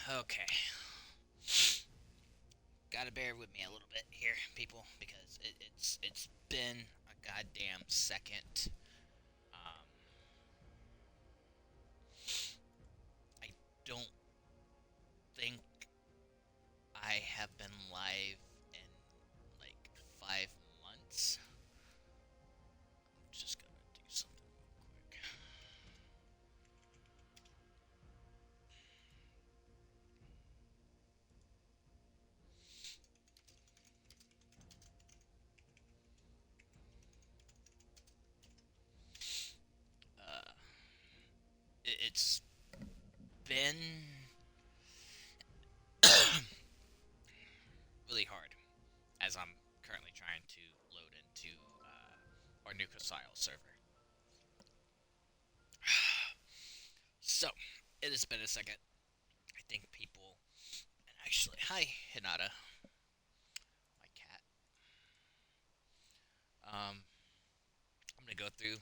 Okay, gotta bear with me a little bit here, people, because it's been a goddamn second. Um, I don't think I have been live in like 5 months. I'm just gonna do something real quick. Uh, it's been really hard as I'm currently trying to load into our new server. So, it has been a second. I think people. And actually, hi, Hinata, my cat. I'm gonna go through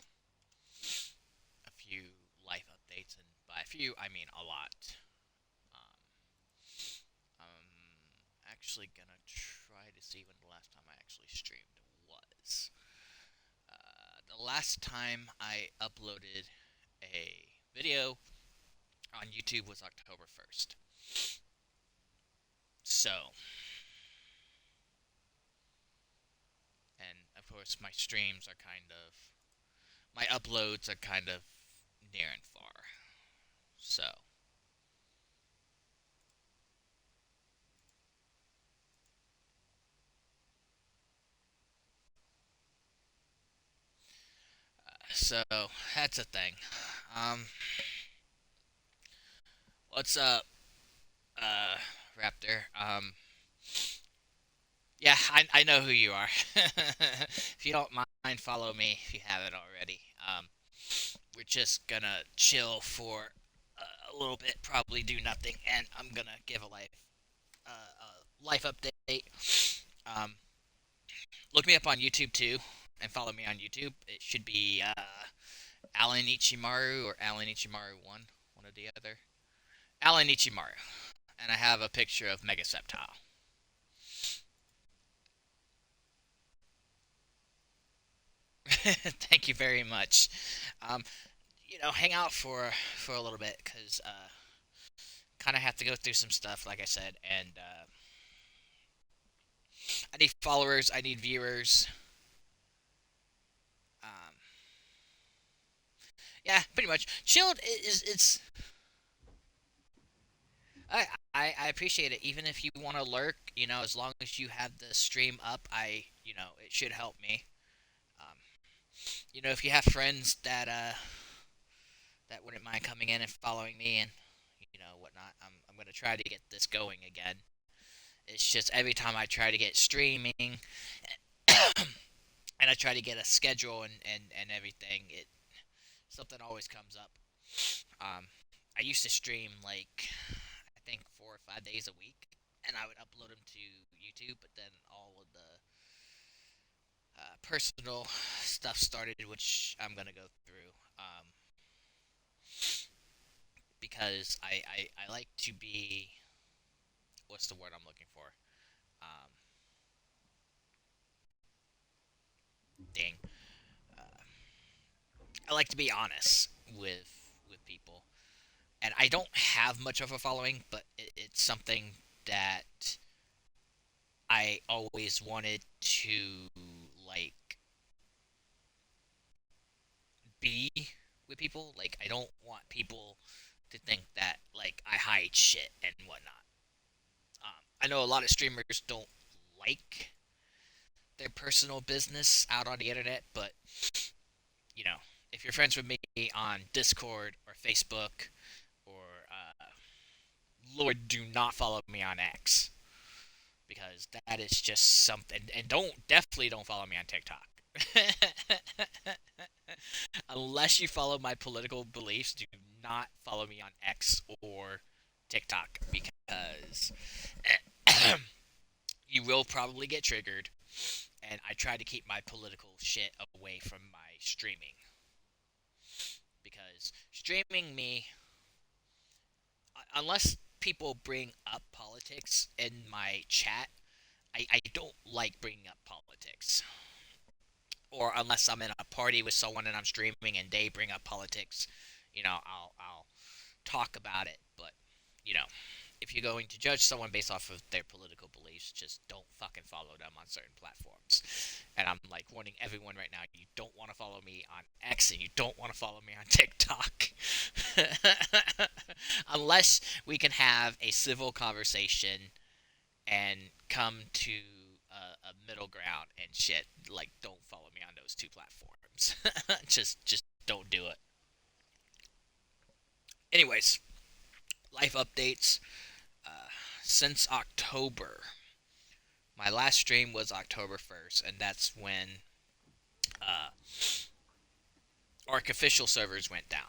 a few life updates, and by a few, I mean a lot. Um, I'm actually gonna try to see when the last time I actually streamed was. The last time I uploaded a video on YouTube was October 1st. So, and of course, my streams are kind of, my uploads are kind of near and far. So, so that's a thing. Um, what's up, uh, Raptor? Yeah, I know who you are. If you don't mind, follow me if you haven't already. We're just gonna chill for a little bit, probably do nothing, and I'm gonna give a life update. Um, Look me up on YouTube too, and follow me on YouTube. It should be Alan Ichimaru or Alan Ichimaru one or the other. Alan Ichimaru, and I have a picture of Megaseptile. Thank you very much. Um, hang out for a little bit because kind of have to go through some stuff, like I said, and I need followers, I need viewers. Um, yeah, pretty much. Chilled is it's. I appreciate it. Even if you want to lurk, as long as you have the stream up, it should help me. Um, if you have friends that wouldn't mind coming in and following me and whatnot, I'm gonna try to get this going again. It's just every time I try to get streaming and I try to get a schedule and everything, it something always comes up. I used to stream like I think 4 or 5 days a week, and I would upload them to YouTube. But then all of the personal stuff started, which I'm gonna go through because I like to be what's the word I'm looking for? Um, dang, uh, I like to be honest with people, and I don't have much of a following, but it's something that I always wanted to like be with people. Like I don't want people to think that like I hide shit and whatnot. I know a lot of streamers don't like their personal business out on the internet, but you know, if you're friends with me on Discord or Facebook or Lord, do not follow me on X because that is just something. And definitely don't follow me on TikTok. Unless you follow my political beliefs, do not follow me on X or TikTok because you will probably get triggered. And I try to keep my political shit away from my streaming because streaming me, unless people bring up politics in my chat, I don't like bringing up politics. Or unless I'm in a party with someone and I'm streaming and they bring up politics, I'll talk about it. But you know, if you're going to judge someone based off of their political beliefs, just don't fucking follow them on certain platforms. And I'm like warning everyone right now: you don't want to follow me on X, and you don't want to follow me on TikTok, unless we can have a civil conversation and come to a middle ground and shit. Like, don't follow me on those two platforms. just don't do it. Anyways, life updates. Uh, since October, my last stream was October 1st, and that's when uh, Arc official servers went down.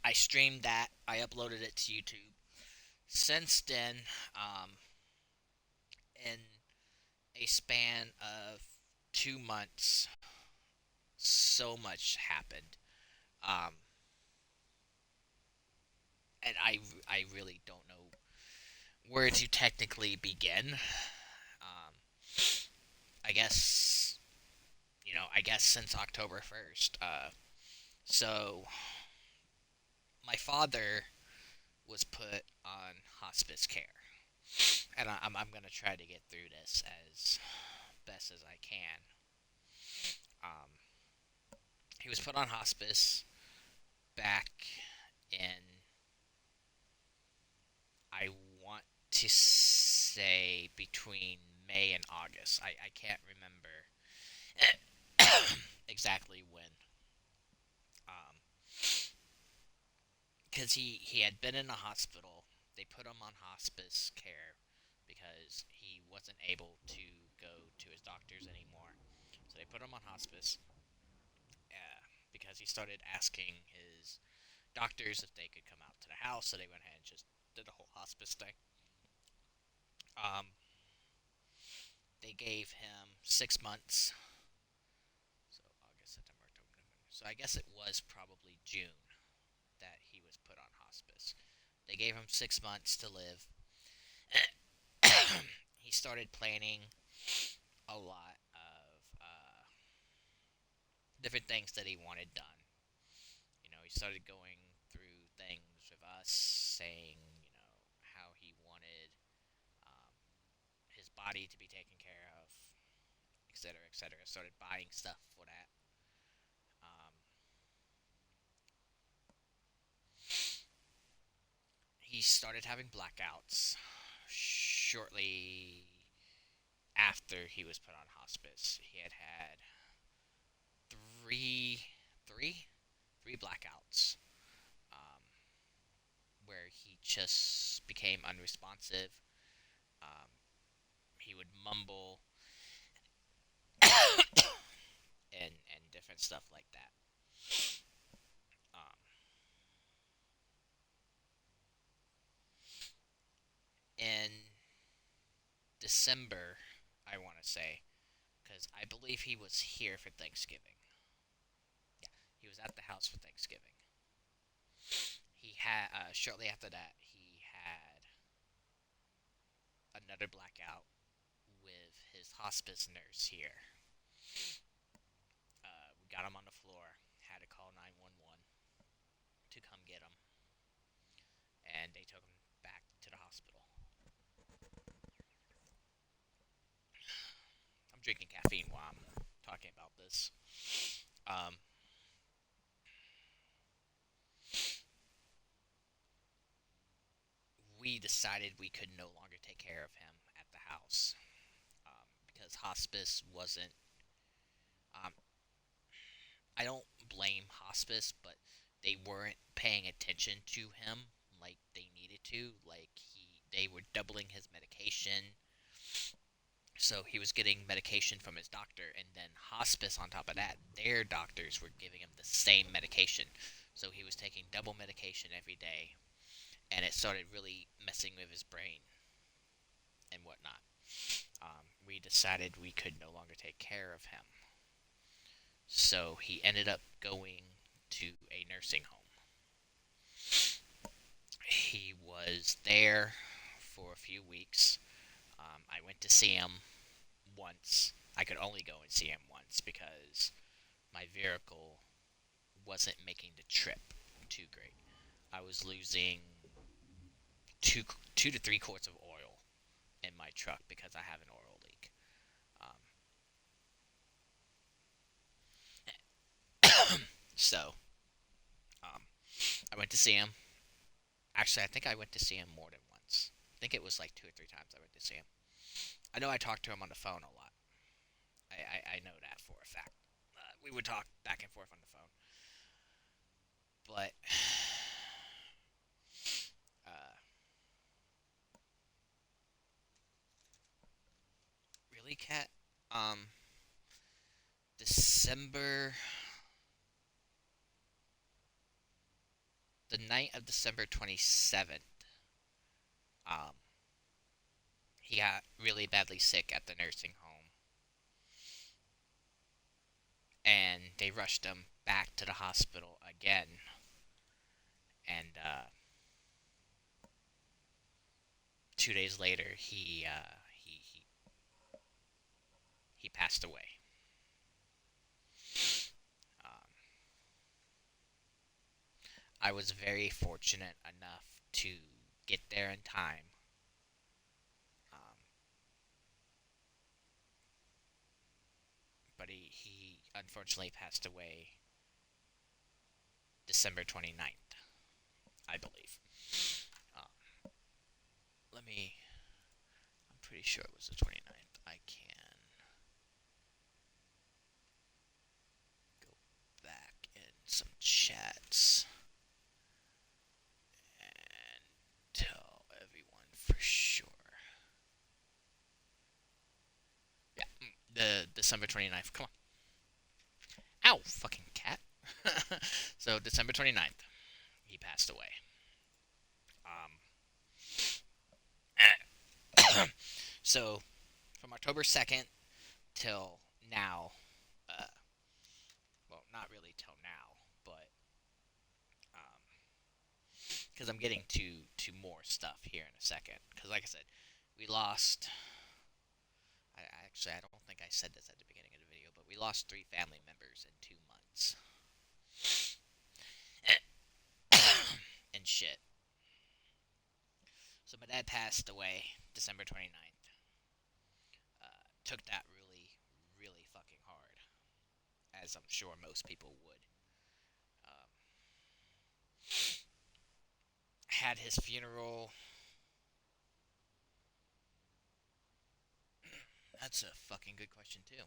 I streamed that. I uploaded it to YouTube. Since then, in a span of 2 months, so much happened. Um, and I really don't know where to technically begin. I guess, since October 1st. So, my father was put on hospice care. And I'm going to try to get through this as best as I can. Um, he was put on hospice back in, I want to say, between May and August. I can't remember exactly when. Because he had been in a hospital. They put him on hospice care because he wasn't able to go to his doctors anymore. So they put him on hospice because he started asking his doctors if they could come out to the house. So they went ahead and just did the whole hospice thing. Um, they gave him 6 months. So August, September, October, November. So I guess it was probably June that he was put on hospice. They gave him 6 months to live. He started planning a lot of different things that he wanted done. He started going through things with us, saying, how he wanted um, his body to be taken care of, etc., etc. Started buying stuff for that. Um, he started having blackouts shortly after he was put on hospice. He had had three, three, three blackouts, um, where he just became unresponsive. Um, he would mumble and different stuff like that. Um, in December, I want to say, because I believe he was here for Thanksgiving. Yeah, he was at the house for Thanksgiving. He had shortly after that he had another blackout with his hospice nurse here. We got him on the floor, had to call 911 to come get him, and they took him back to the hospital. I'm drinking caffeine while I'm talking about this. Um, we decided we could no longer take care of him at the house, because hospice wasn't. Um, I don't blame hospice, but they weren't paying attention to him like they needed to. Like they were doubling his medication, so he was getting medication from his doctor, and then hospice on top of that, their doctors were giving him the same medication. So he was taking double medication every day, and it started really messing with his brain and whatnot. We decided we could no longer take care of him. So he ended up going to a nursing home. was there for a few weeks. I went to see him once. I could only go and see him once because my vehicle wasn't making the trip too great. I was losing two 2 to 3 quarts of oil in my truck because I have an oil leak. So um, I went to see him. Actually, I think I went to see him more than once. I think it was like 2 or 3 times I went to see him. I know I talked to him on the phone a lot. I know that for a fact. We would talk back and forth on the phone. But uh, really, Cat? Um, December, the night of December 27th, um, he got really badly sick at the nursing home, and they rushed him back to the hospital again, and 2 days later, he passed away. Um, I was very fortunate enough to get there in time, um, but he unfortunately passed away December 29th, I believe. Um, let me. I'm pretty sure it was the 29th. I can go back in some chats and tell everyone for sure. Yeah, the December 29th. Come on. Ow, fucking cat. So December 29th, he passed away. Um, so from October 2nd till now, uh, well, not really till now, but because I'm getting to more stuff here in a second. Because like I said, we lost. I don't think I said this at the beginning of the video, but we lost 3 family members in 2 months. And shit. So my dad passed away December 29th. Took that really, really fucking hard, as I'm sure most people would. Um, had his funeral. That's a fucking good question too.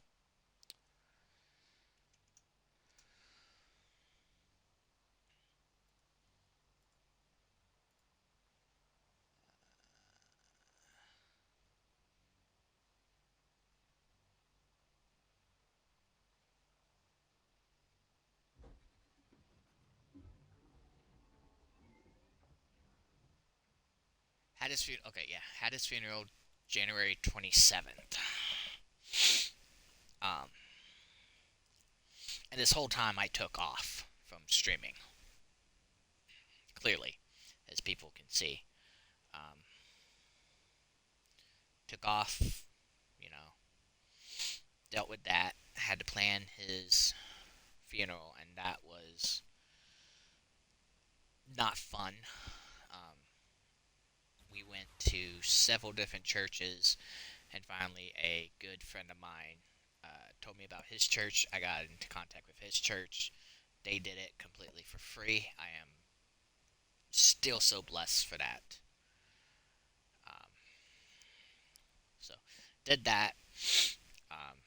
Had his funeral. Okay, yeah, had his funeral January 27th. Um, and this whole time I took off from streaming. Clearly, as people can see, um, took off. You know, dealt with that. Had to plan his funeral, and that was not fun. Um, we went to several different churches, and finally, a good friend of mine told me about his church. I got into contact with his church. They did it completely for free. I am still so blessed for that. Um, so, did that. Um,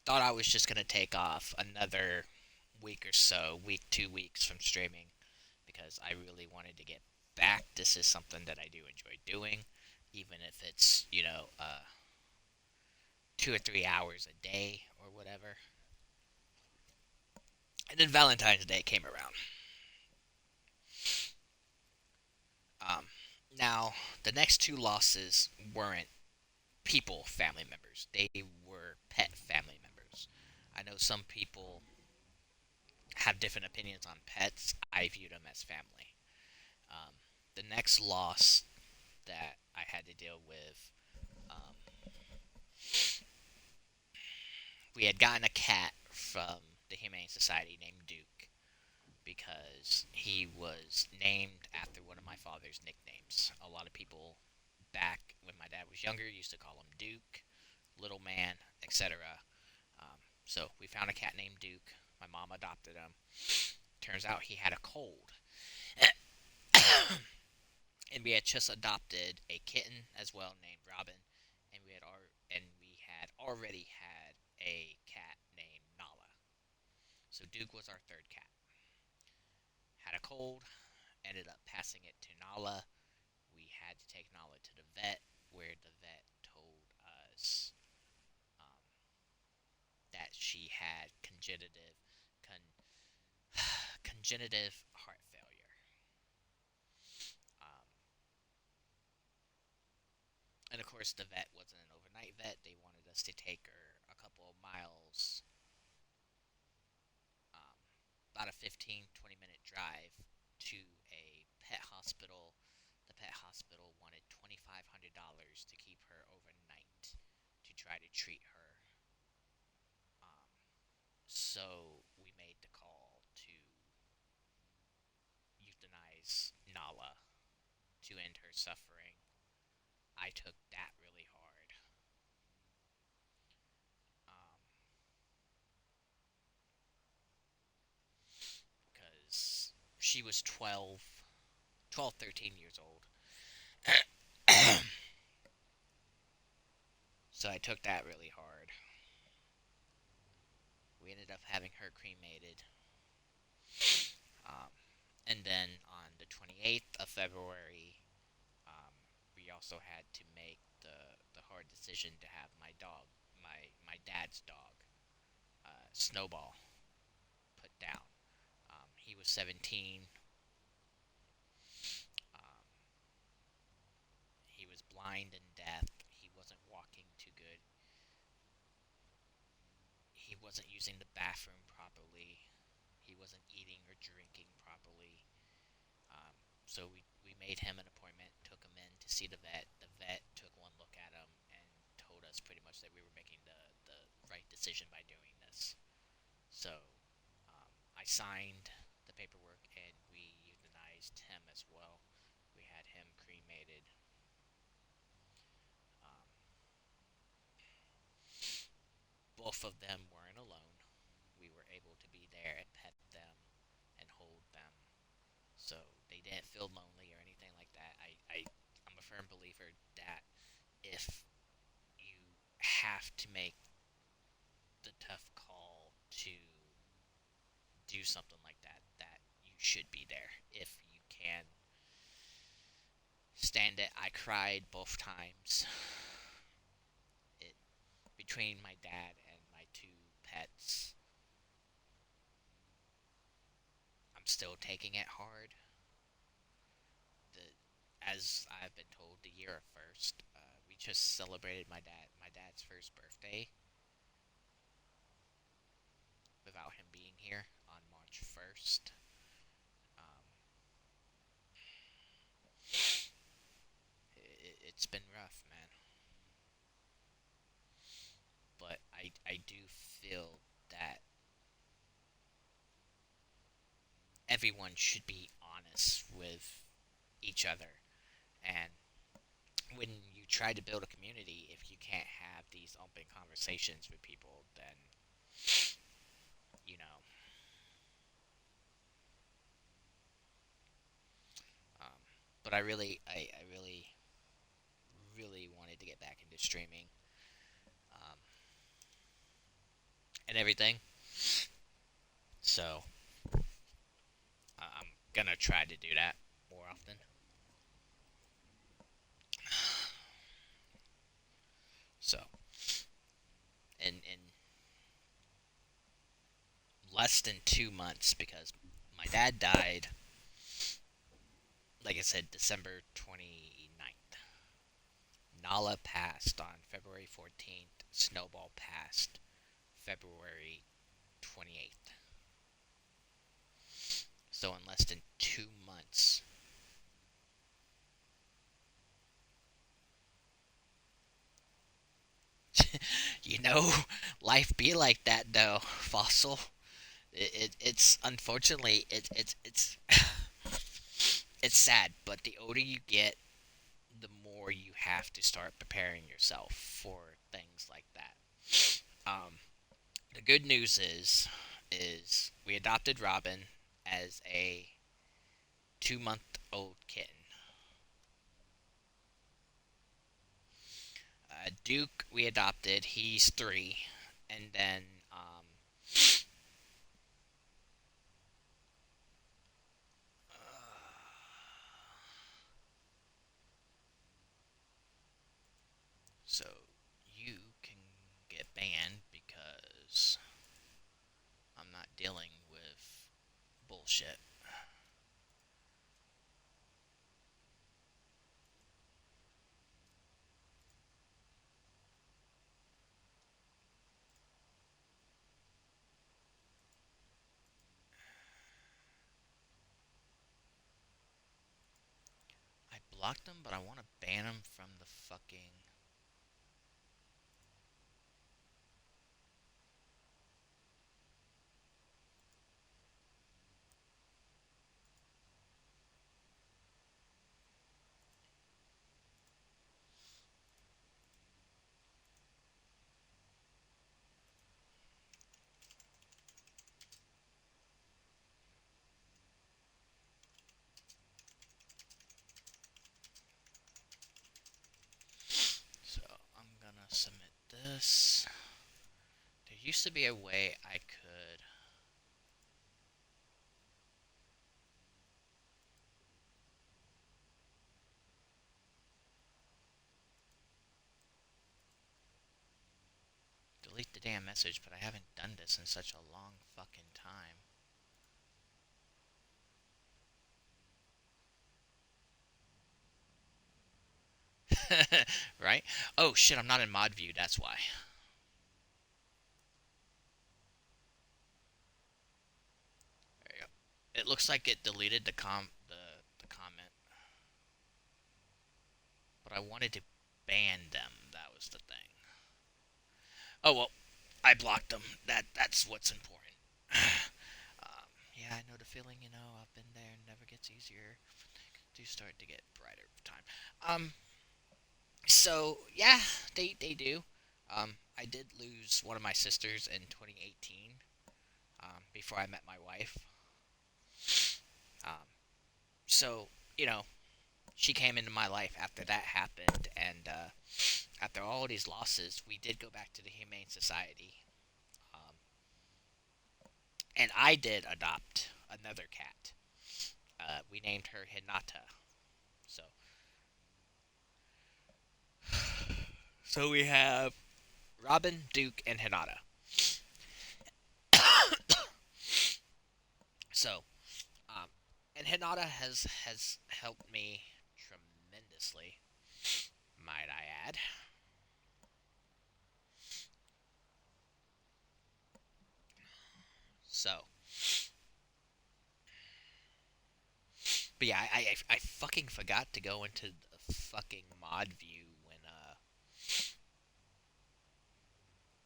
thought I was just gonna take off another week or so, week, 2 weeks from streaming, because I really wanted to get back. This is something that I do enjoy doing, even if it's 2 or 3 hours a day or whatever. And then Valentine's Day came around. Um, Now, the next 2 losses weren't people family members, they were pet family members. I know some people have different opinions on pets. I view them as family. Um, the next loss that I had to deal with, um, we had gotten a cat from the Humane Society named Duke because he was named after one of my father's nicknames. A lot of people back when my dad was younger used to call him Duke, Little Man, etc. So we found a cat named Duke. My mom adopted him. Turns out he had a cold. And we had just adopted a kitten as well named Robin, and we had already had a cat named Nala. So Duke was our third cat. Had a cold, ended up passing it to Nala. We had to take Nala to the vet, where the vet told us um, that she had congenitive heart failure. Um, and of course, the vet wasn't an overnight vet. They wanted us to take her a couple of miles, um, about a 15-20 minute drive to a pet hospital. The pet hospital wanted $2,500 to keep her overnight to try to treat her. Um, so we made the call to euthanize Nala to end her suffering. I took that really hard. Um, because she was 12, 13 years old. So I took that really hard. We ended up having her cremated. Um, and then on the 28th of February, um, we also had to make the hard decision to have my dog, my dad's dog, Snowball, put down. He was 17. Um, he was blind and deaf. He wasn't walking too good. He wasn't using the bathroom properly. He wasn't eating or drinking properly. Um, so we made him an appointment, took him in to see the vet. The vet took one look at him and told us pretty much that we were making the right decision by doing this. So I signed the paperwork and we euthanized him as well. We had him cremated. Um, both of them weren't alone. We were able to be there and pet them and hold them. So they didn't feel lonely or anything like that. I'm a firm believer that if you have to make the tough call to do something like that, that you should be there if you can stand it. I cried both times. It between my dad and my two pets. I'm still taking it hard. The as I've been told, the year of first. We just celebrated my dad's first birthday without him being here on March 1st. Um, it's been rough, man. But I do feel that everyone should be honest with each other. And when you try to build a community, if you can't have these open conversations with people, then, you know. Um, but I really wanted to get back into streaming um, and everything. So I'm gonna try to do that more often. So in less than 2 months, because my dad died, like I said, December 29th. Nala passed on February 14th. Snowball passed February 28th. So in less than 2 months, you know, life be like that though, Fossil. It's unfortunately it's sad, but the older you get, the more you have to start preparing yourself for things like that. Um, the good news is we adopted Robin as a 2 month old kitten. Duke we adopted, he's 3, and then so you can get banned because I'm not dealing with bullshit. I blocked them, but I want to ban them from the fucking. So I'm gonna submit this. There used to be a way I could delete the damn message, but I haven't done this in such a long fucking time. Right? Oh shit, I'm not in mod view, that's why. There you go. It looks like it deleted the comment, but I wanted to ban them. That was the thing. Oh well, I blocked them. That's what's important. Yeah, I know the feeling. I've been there. Never gets easier. Do start to get brighter with time. So yeah, they do. I did lose one of my sisters in 2018. Before I met my wife. Um, so you know, she came into my life after that happened, and after all these losses, we did go back to the Humane Society, um, and I did adopt another cat. We named her Hinata. So, so we have Robin, Duke, and Hinata. So, um, and Hinata has helped me tremendously, might I add. So, but yeah, I fucking forgot to go into the fucking mod view when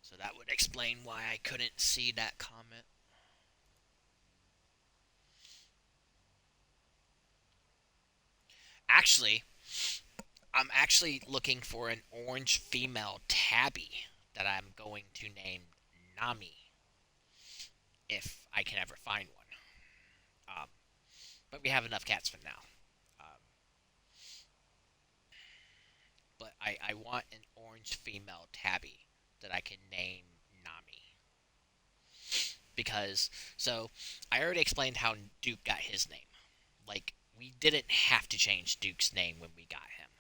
so that would explain why I couldn't see that comment. Actually, I'm actually looking for an orange female tabby that I'm going to name Nami if I can ever find one. Um, but we have enough cats for now. Um, but I want an orange female tabby that I can name Nami. Because, so, I already explained how Duke got his name. Like, we didn't have to change Duke's name when we got him.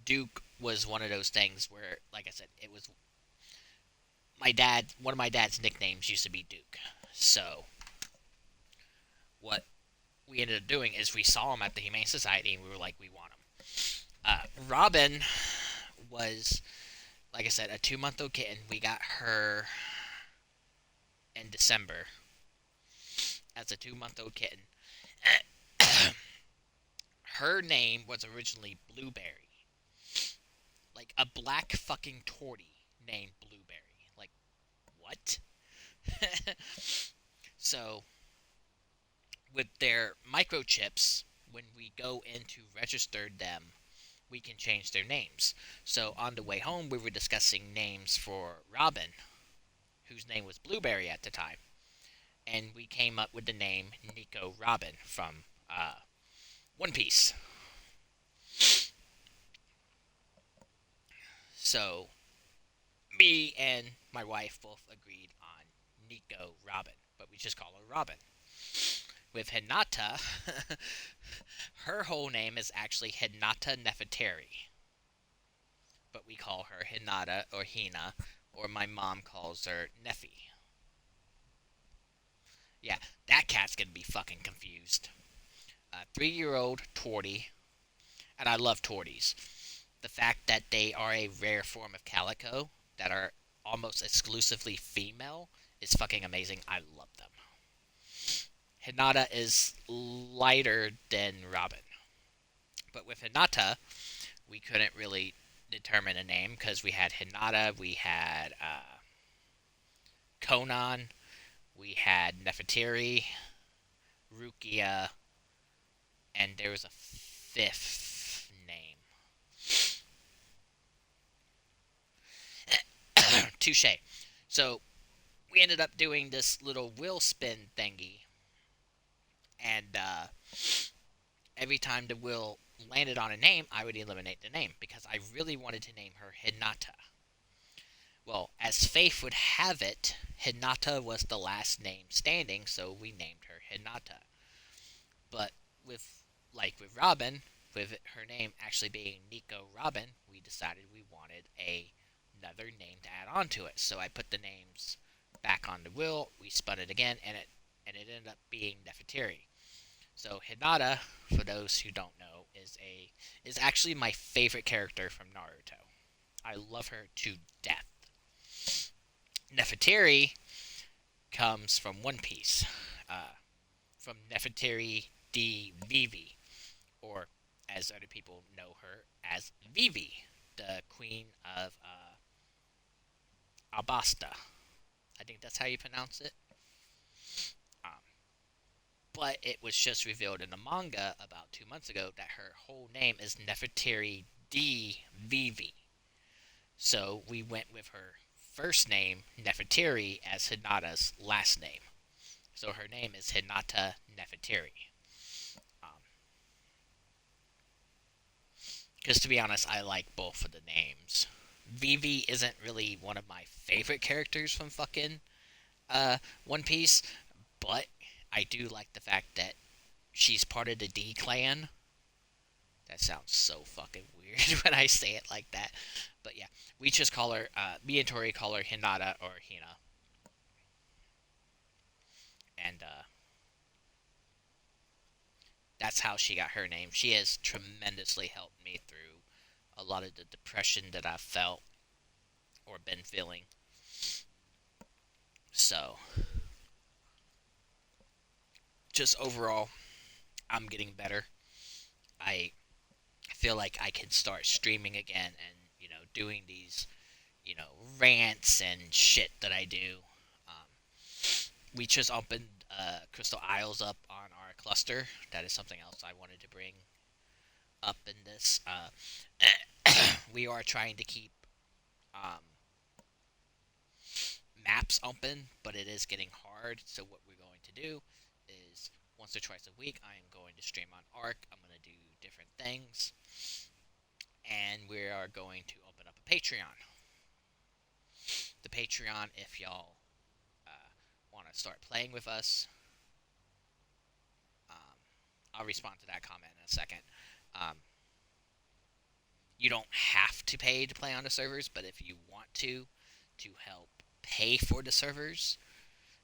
Duke was one of those things where, like I said, it was my dad. One of my dad's nicknames used to be Duke. So what we ended up doing is we saw him at the Humane Society and we were like, we want him. Robin was, like I said, a 2 month old kitten. We got her in December as a 2 month old kitten. Her name was originally Blueberry. like a black fucking tortie named Blueberry. Like, what? So, with their microchips, when we go in to register them, we can change their names. So, on the way home, we were discussing names for Robin, whose name was Blueberry at the time. And we came up with the name Nico Robin from One Piece. So, me and my wife both agreed on Nico Robin, but we just call her Robin. With Hinata, her whole name is actually Hinata Nefertari, but we call her Hinata or Hina, or my mom calls her Neffy. Yeah, that cat's gonna be fucking confused. 3-year-old Tortie, and I love Torties. The fact that they are a rare form of calico that are almost exclusively female is fucking amazing. I love them. Hinata is lighter than Robin. But with Hinata, we couldn't really determine a name because we had Hinata, we had Conan, we had Nefertiri, Rukia, and there was a fifth name. Touche. So we ended up doing this little wheel spin thingy, and every time the wheel landed on a name, I would eliminate the name because I really wanted to name her Hinata. Well, as fate would have it, Hinata was the last name standing, so we named her Hinata. But with Robin, with her name actually being Nico Robin, we decided we wanted another name to add on to it. So I put the names back on the wheel, we spun it again, and it ended up being Nefertiri. So Hinata, for those who don't know, is actually my favorite character from Naruto. I love her to death. Nefertiri comes from One Piece, from Nefertiri D. Vivi, or as other people know her as Vivi, the queen of Albasta. I think that's how you pronounce it. Um, but it was just revealed in the manga about 2 months ago that her whole name is Nefertiri D. Vivi. So we went with her first name, Nefertiri, as Hinata's last name. So her name is Hinata Nefertiri. Because to be honest, I like both of the names. Vivi isn't really one of my favorite characters from fucking One Piece, but I do like the fact that she's part of the D clan. That sounds so fucking weird when I say it like that. But yeah, we just call her, me and Tori call her Hinata or Hina. And that's how she got her name. She has tremendously helped me through a lot of the depression that I've felt or been feeling. So, just overall, I'm getting better. I feel like I can start streaming again and, doing these, rants and shit that I do. Um, we just opened Crystal Isles up on our cluster. That is something else I wanted to bring up in this. We are trying to keep um, maps open, but it is getting hard. So what we're going to do is once or twice a week, I am going to stream on Arc. I'm going to do different things, and we are going to open up a Patreon. The Patreon, if y'all want to start playing with us, um, I'll respond to that comment in a second. Um, you don't have to pay to play on the servers, but if you want to help pay for the servers,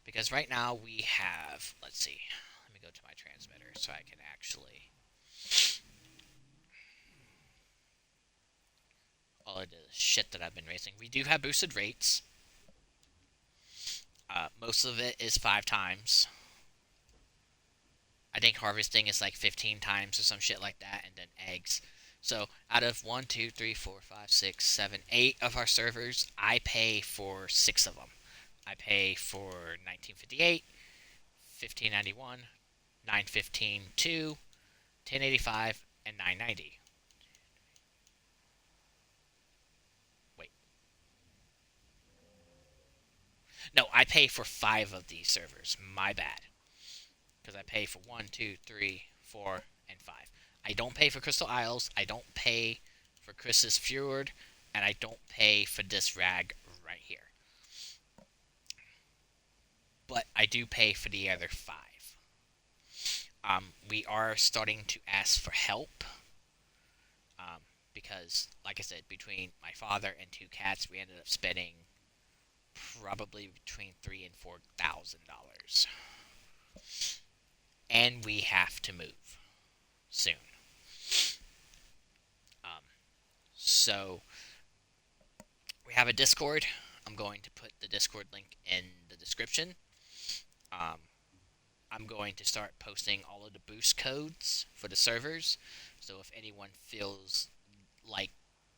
because right now we have, let's see, let me go to my transmitter so I can actually, all of the shit that I've been racing. We do have boosted rates. Most of it is 5 times. I think harvesting is like 15 times or some shit like that, and then eggs So out of one, 2, 3, 4, 5, 6, 7, 8 of our servers, I pay for 6 of them. I pay for 1958, 1591, 915 2, 1085, and 990. Wait, no, I pay for 5 of these servers. My bad. Because I pay for one, 2, 3, 4, and 5. I don't pay for Crystal Isles. I don't pay for Chris's Fjord, and I don't pay for this rag right here. But I do pay for the other 5. We are starting to ask for help. Because, like I said, between my father and 2 cats, we ended up spending probably between $3,000 and $4,000, and we have to move soon. Um, so we have a Discord. I'm going to put the Discord link in the description. Um, I'm going to start posting all of the boost codes for the servers. So if anyone feels like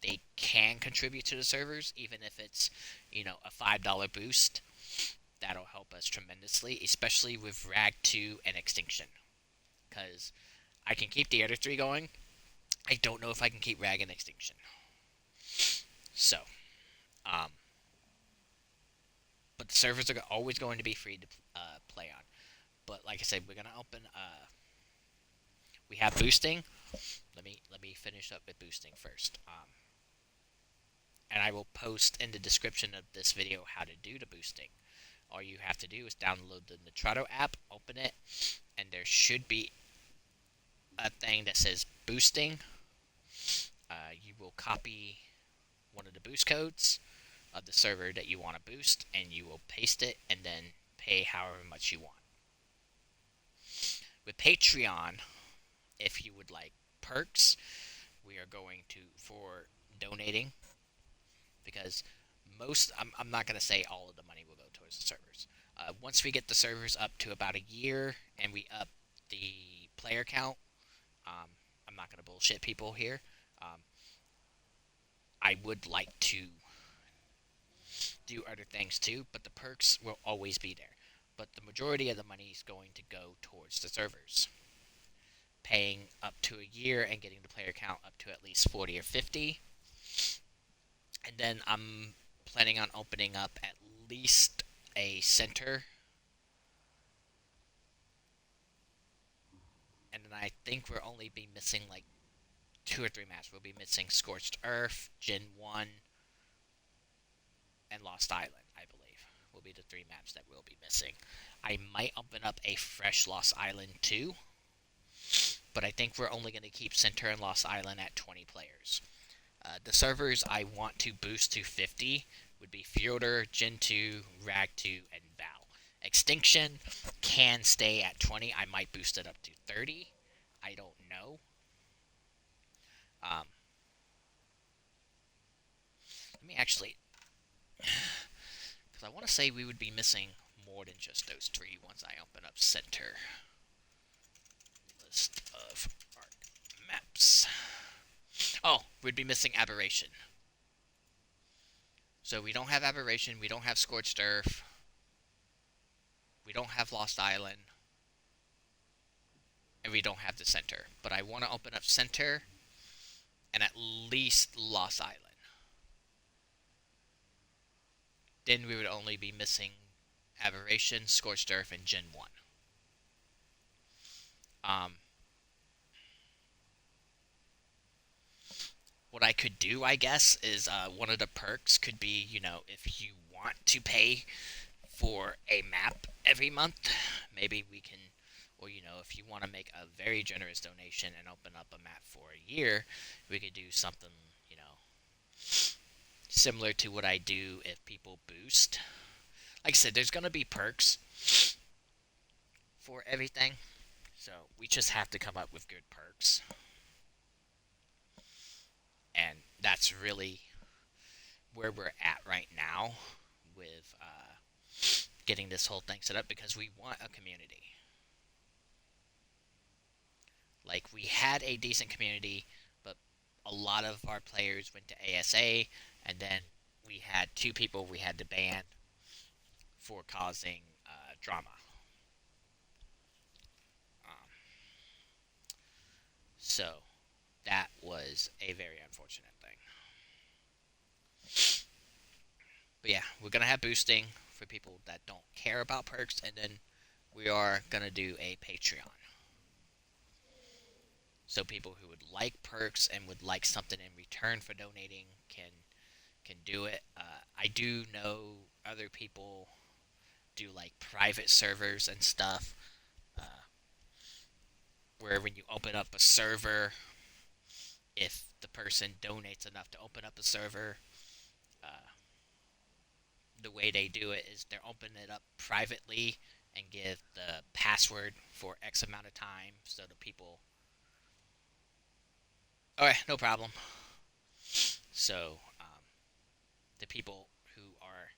they can contribute to the servers, even if it's, a $5 boost, that'll help us tremendously, especially with Rag 2 and Extinction. Because I can keep the other 3 going. I don't know if I can keep Rag and Extinction. So, um, but the servers are always going to be free to play on. But like I said, we're gonna open. We have boosting. Let me finish up with boosting first. And I will post in the description of this video how to do the boosting. All you have to do is download the Nitrado app, open it, and there should be a thing that says boosting. You will copy one of the boost codes of the server that you want to boost, and you will paste it and then pay however much you want. With Patreon, if you would like perks, we are going to, for donating, because I'm not going to say all of the money will go towards the servers. Once we get the servers up to about a year and we up the player count, I'm not going to bullshit people here. I would like to do other things too, but the perks will always be there. But the majority of the money is going to go towards the servers. Paying up to a year and getting the player count up to at least 40 or 50. And then I'm planning on opening up at least a center. And then I think we'll only be missing like 2 or 3 maps. We'll be missing Scorched Earth, Gen 1, and Lost Island, I believe, will be the 3 maps that we'll be missing. I might open up a fresh Lost Island too, but I think we're only going to keep Center and Lost Island at 20 players. The servers I want to boost to 50 would be Fjordur, Gen 2, Rag 2, and Val. Extinction can stay at 20. I might boost it up to 30. I don't know. Let me actually, because I want to say we would be missing more than just those 3 once I open up Center. List of art maps. Oh, we'd be missing Aberration. So we don't have Aberration, we don't have Scorched Earth, we don't have Lost Island, and we don't have the Center. But I want to open up Center and at least Lost Island. Then we would only be missing Aberration, Scorched Earth, and Gen 1. What I could do, I guess, is one of the perks could be, if you want to pay for a map every month, maybe we can, or, if you want to make a very generous donation and open up a map for a year, we could do something, similar to what I do if people boost. Like I said, there's going to be perks for everything, so we just have to come up with good perks. And that's really where we're at right now with getting this whole thing set up, because we want a community. Like, we had a decent community, but a lot of our players went to ASA, and then we had two people we had to ban for causing drama. Um, so that was a very unfortunate thing. But yeah, we're gonna have boosting for people that don't care about perks, and then we are gonna do a Patreon. So people who would like perks and would like something in return for donating can do it. I do know other people do like private servers and stuff, uh, where when you open up a server, if the person donates enough to open up a server, uh, the way they do it is they're opening it up privately and give the password for X amount of time so the people. Okay, no problem. So the people who are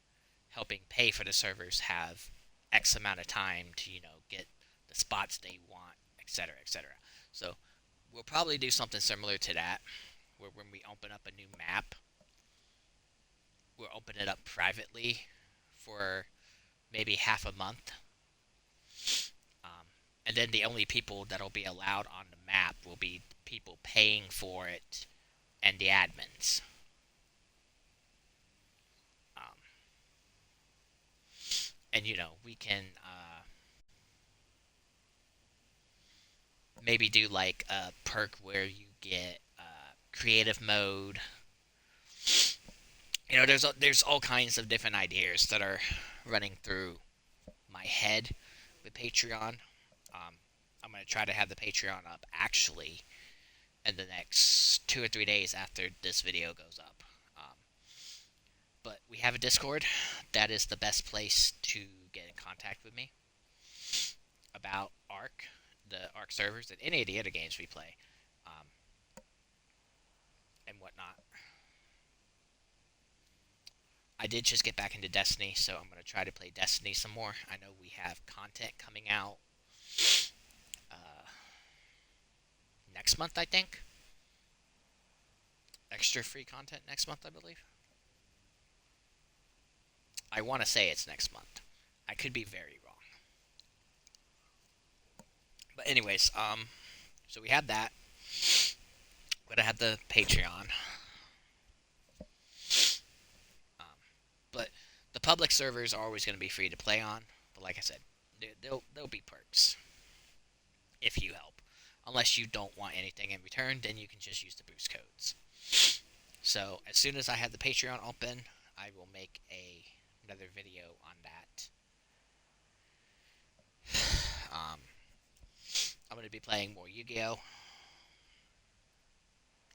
helping pay for the servers have X amount of time to get the spots they want, etc., etc. So we'll probably do something similar to that, where when we open up a new map, we'll open it up privately for maybe half a month. Um, and then the only people that'll be allowed on the map will be people paying for it and the admins. Um, and we can maybe do like a perk where you get creative mode. There's all kinds of different ideas that are running through my head with Patreon. Um, I'm gonna try to have the Patreon up actually in the next 2 or 3 days after this video goes up. But we have a Discord. That is the best place to get in contact with me about Ark, the Ark servers, and any of the other games we play, um, and whatnot. I did just get back into Destiny, so I'm going to try to play Destiny some more. I know we have content coming out uh, next month, I think. Extra free content next month, I believe. I want to say it's next month. I could be very wrong. But anyways, so we had that. We're gonna have the Patreon. Um, but the public servers are always gonna be free to play on. But like I said, there'll be perks if you help. Unless you don't want anything in return, then you can just use the boost codes. So as soon as I have the Patreon open, I will make another video on that. I'm going to be playing more Yu-Gi-Oh!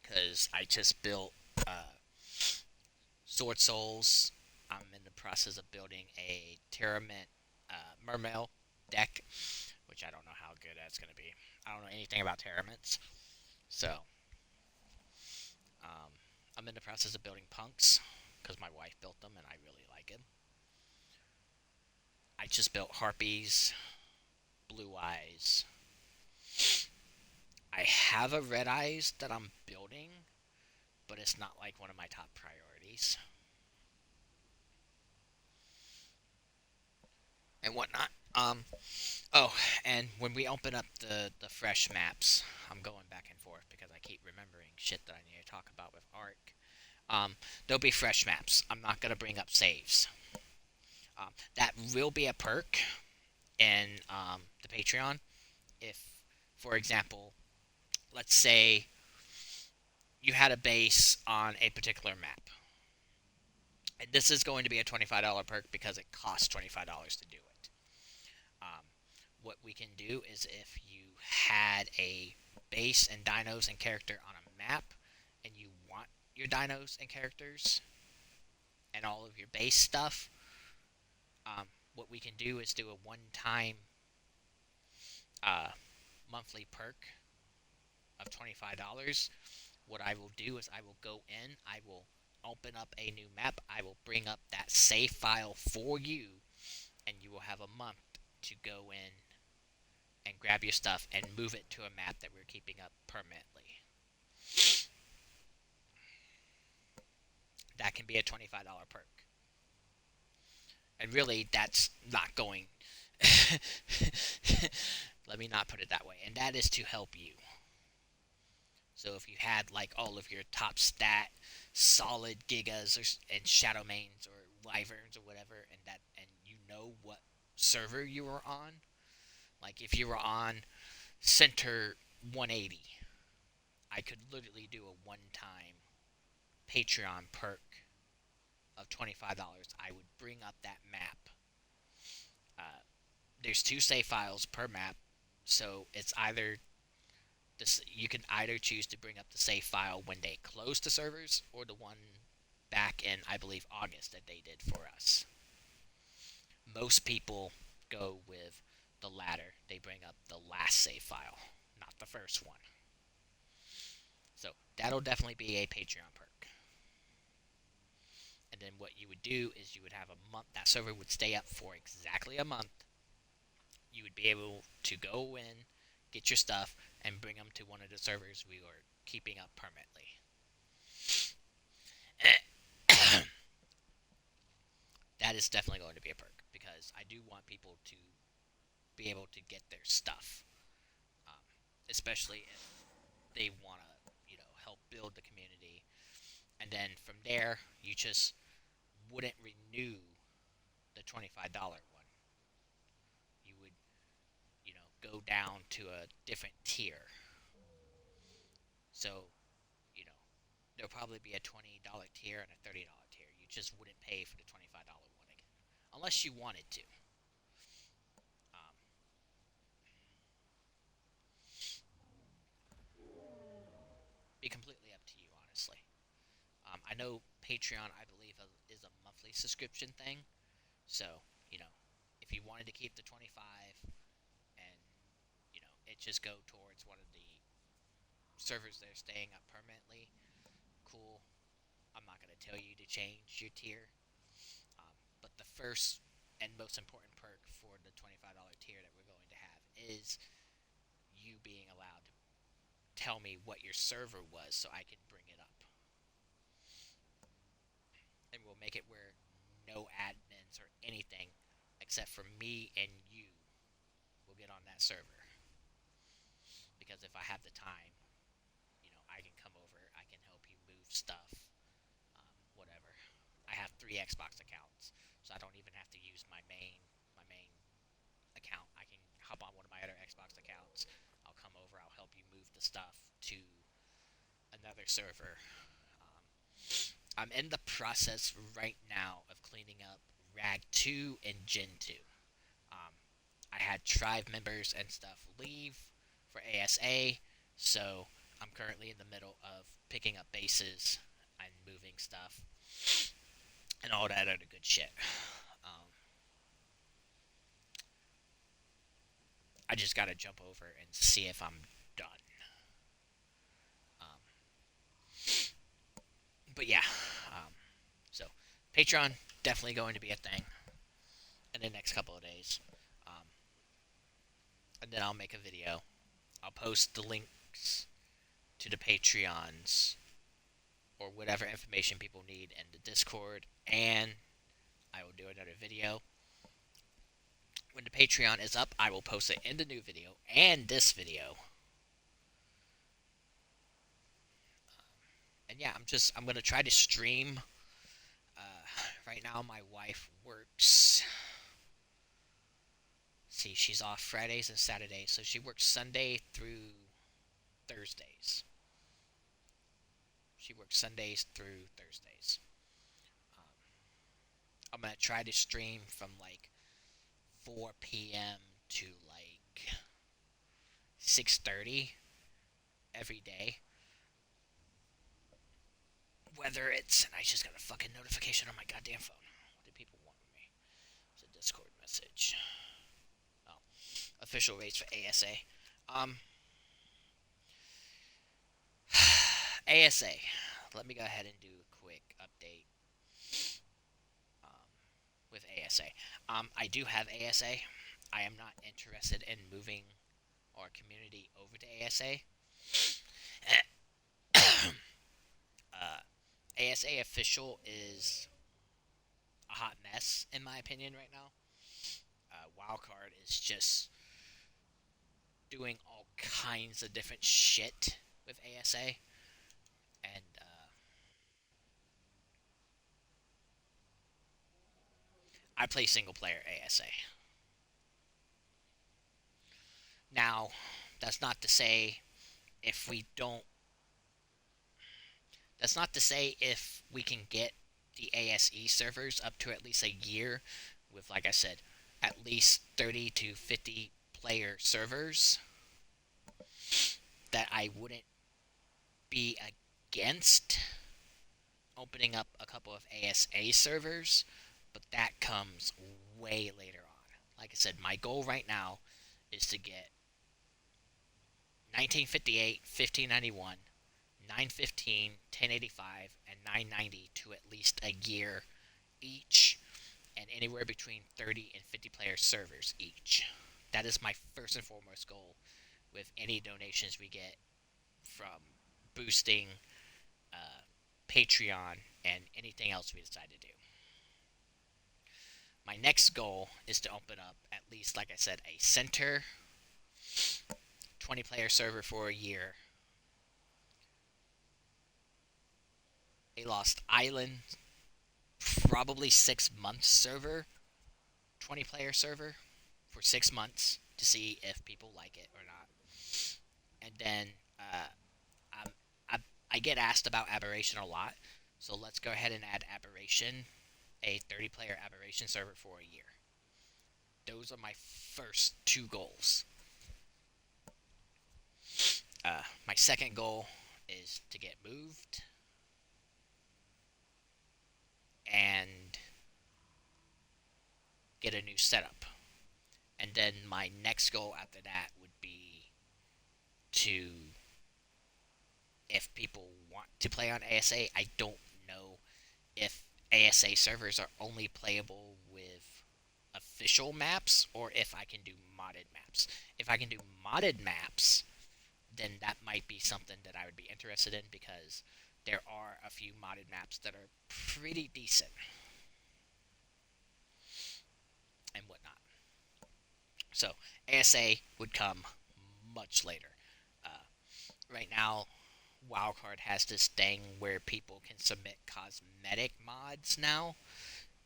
Because I just built Sword Souls. I'm in the process of building a Terramint Mermail deck, which I don't know how good that's going to be. I don't know anything about Terramints. So, um, I'm in the process of building Punks, because my wife built them and I really like them. I just built Harpies, Blue Eyes. I have a Red Eyes that I'm building, but it's not like one of my top priorities. And whatnot. Oh, and when we open up the fresh maps, I'm going back and forth because I keep remembering shit that I need to talk about with Ark. There'll be fresh maps. I'm not gonna bring up saves. That will be a perk in the Patreon. If, for example, let's say you had a base on a particular map. And this is going to be a $25 perk because it costs $25 to do it. Um, what we can do is if you had a base and dinos and character on a map and you want your dinos and characters and all of your base stuff, what we can do is do a one-time uh, monthly perk of $25. What I will do is I will go in, I will open up a new map, I will bring up that save file for you, and you will have a month to go in and grab your stuff and move it to a map that we're keeping up permanently. that can be a $25 perk. And really, that's not going. Let me not put it that way. And that is to help you. So if you had like all of your top stat, solid gigas and shadow mains or wyverns or whatever, and you know what server you were on, like if you were on center 180, I could literally do a one-time Patreon perk of $25. I would bring up that map. Uh, there's two save files per map, so it's either this, you can either choose to bring up the save file when they close the servers or the one back in, I believe, August that they did for us. Most people go with the latter. They bring up the last save file, not the first one. So that'll definitely be a Patreon perk. And then what you would do is you would have a month. That server would stay up for exactly a month. You would be able to go in, get your stuff, and bring them to one of the servers we are keeping up permanently. That is definitely going to be a perk because I do want people to be able to get their stuff, um, especially if they want to, help build the community. And then from there, you just wouldn't renew the $25 one. You would, go down to a different tier. So, you know, there'll probably be a $20 tier and a $30 tier. You just wouldn't pay for the $25 one again, unless you wanted to. Um, be completely up to you, honestly. I know Patreon, I believe, is a monthly subscription thing. So, you know, if you wanted to keep the 25 and, it just go towards one of the servers that are staying up permanently, cool. I'm not going to tell you to change your tier. But the first and most important perk for the $25 tier that we're going to have is you being allowed to tell me what your server was so I can bring it up. And we'll make it where no admins or anything except for me and you will get on that server. Because if I have the time, I can come over, I can help you move stuff, whatever. I have 3 Xbox accounts, so I don't even have to use my main account. I can hop on one of my other Xbox accounts. I'll come over, I'll help you move the stuff to another server. Um, I'm in the process right now of cleaning up Rag 2 and Gen 2. Um, I had tribe members and stuff leave for ASA, so I'm currently in the middle of picking up bases and moving stuff and all that other good shit. Um, I just gotta jump over and see if I'm done. Um, but yeah, um, so Patreon definitely going to be a thing in the next couple of days. Um, and then I'll make a video. I'll post the links to the Patreons or whatever information people need in the Discord, and I will do another video. When the Patreon is up, I will post it in the new video and this video. And yeah, I'm gonna try to stream. Right now, my wife works. See, she's off Fridays and Saturdays, so she works Sunday through Thursdays. She works Sundays through Thursdays. Um, I'm gonna try to stream from like 4 p.m. to like 6:30 every day. Whether it's, and I just got a fucking notification on my goddamn phone. What do people want from me? It's a Discord message. Oh, official rates for ASA. ASA. Let me go ahead and do a quick update um, with ASA. I do have ASA. I am not interested in moving our community over to ASA. uh, ASA official is a hot mess in my opinion right now. Wildcard is just doing all kinds of different shit with ASA, and I play single player ASA. Now, that's not to say if we don't. That's not to say if we can get the ASE servers up to at least a year with, like I said, at least 30 to 50 player servers, that I wouldn't be against opening up a couple of ASA servers, but that comes way later on. Like I said, my goal right now is to get 1958, 1591, 915, 1085, and 990 to at least a year each, and anywhere between 30 and 50 player servers each. That is my first and foremost goal with any donations we get from boosting uh, Patreon and anything else we decide to do. My next goal is to open up at least, like I said, a center 20 player server for a year, a Lost Island, probably 6 months server, 20 player server for 6 months to see if people like it or not. And then I'm, I get asked about Aberration a lot, so let's go ahead and add Aberration, a 30 player Aberration server for a year. Those are my first two goals. My second goal is to get moved and get a new setup. And then my next goal after that would be to, if people want to play on ASA, I don't know if ASA servers are only playable with official maps or if I can do modded maps. If I can do modded maps, then that might be something that I would be interested in because there are a few modded maps that are pretty decent and whatnot. So ASA would come much later. Uh, right now, Wildcard has this thing where people can submit cosmetic mods now,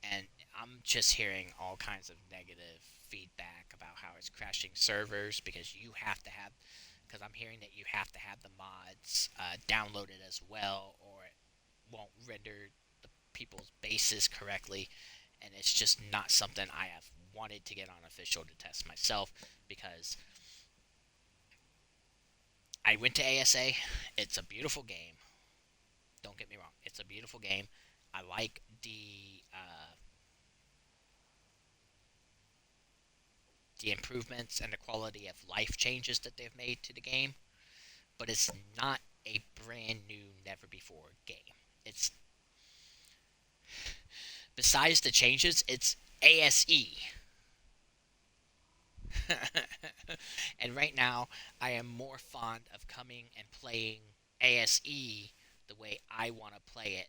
and I'm just hearing all kinds of negative feedback about how it's crashing servers because you have to have, because I'm hearing that you have to have the mods downloaded as well, or it won't render the people's bases correctly, and it's just not something I have wanted to get on official to test myself because I went to ASA. It's a beautiful game. Don't get me wrong. It's a beautiful game. I like the improvements and the quality of life changes that they've made to the game, but it's not a brand new, never before game. It's, besides the changes, it's ASE. And right now, I am more fond of coming and playing ASE the way I want to play it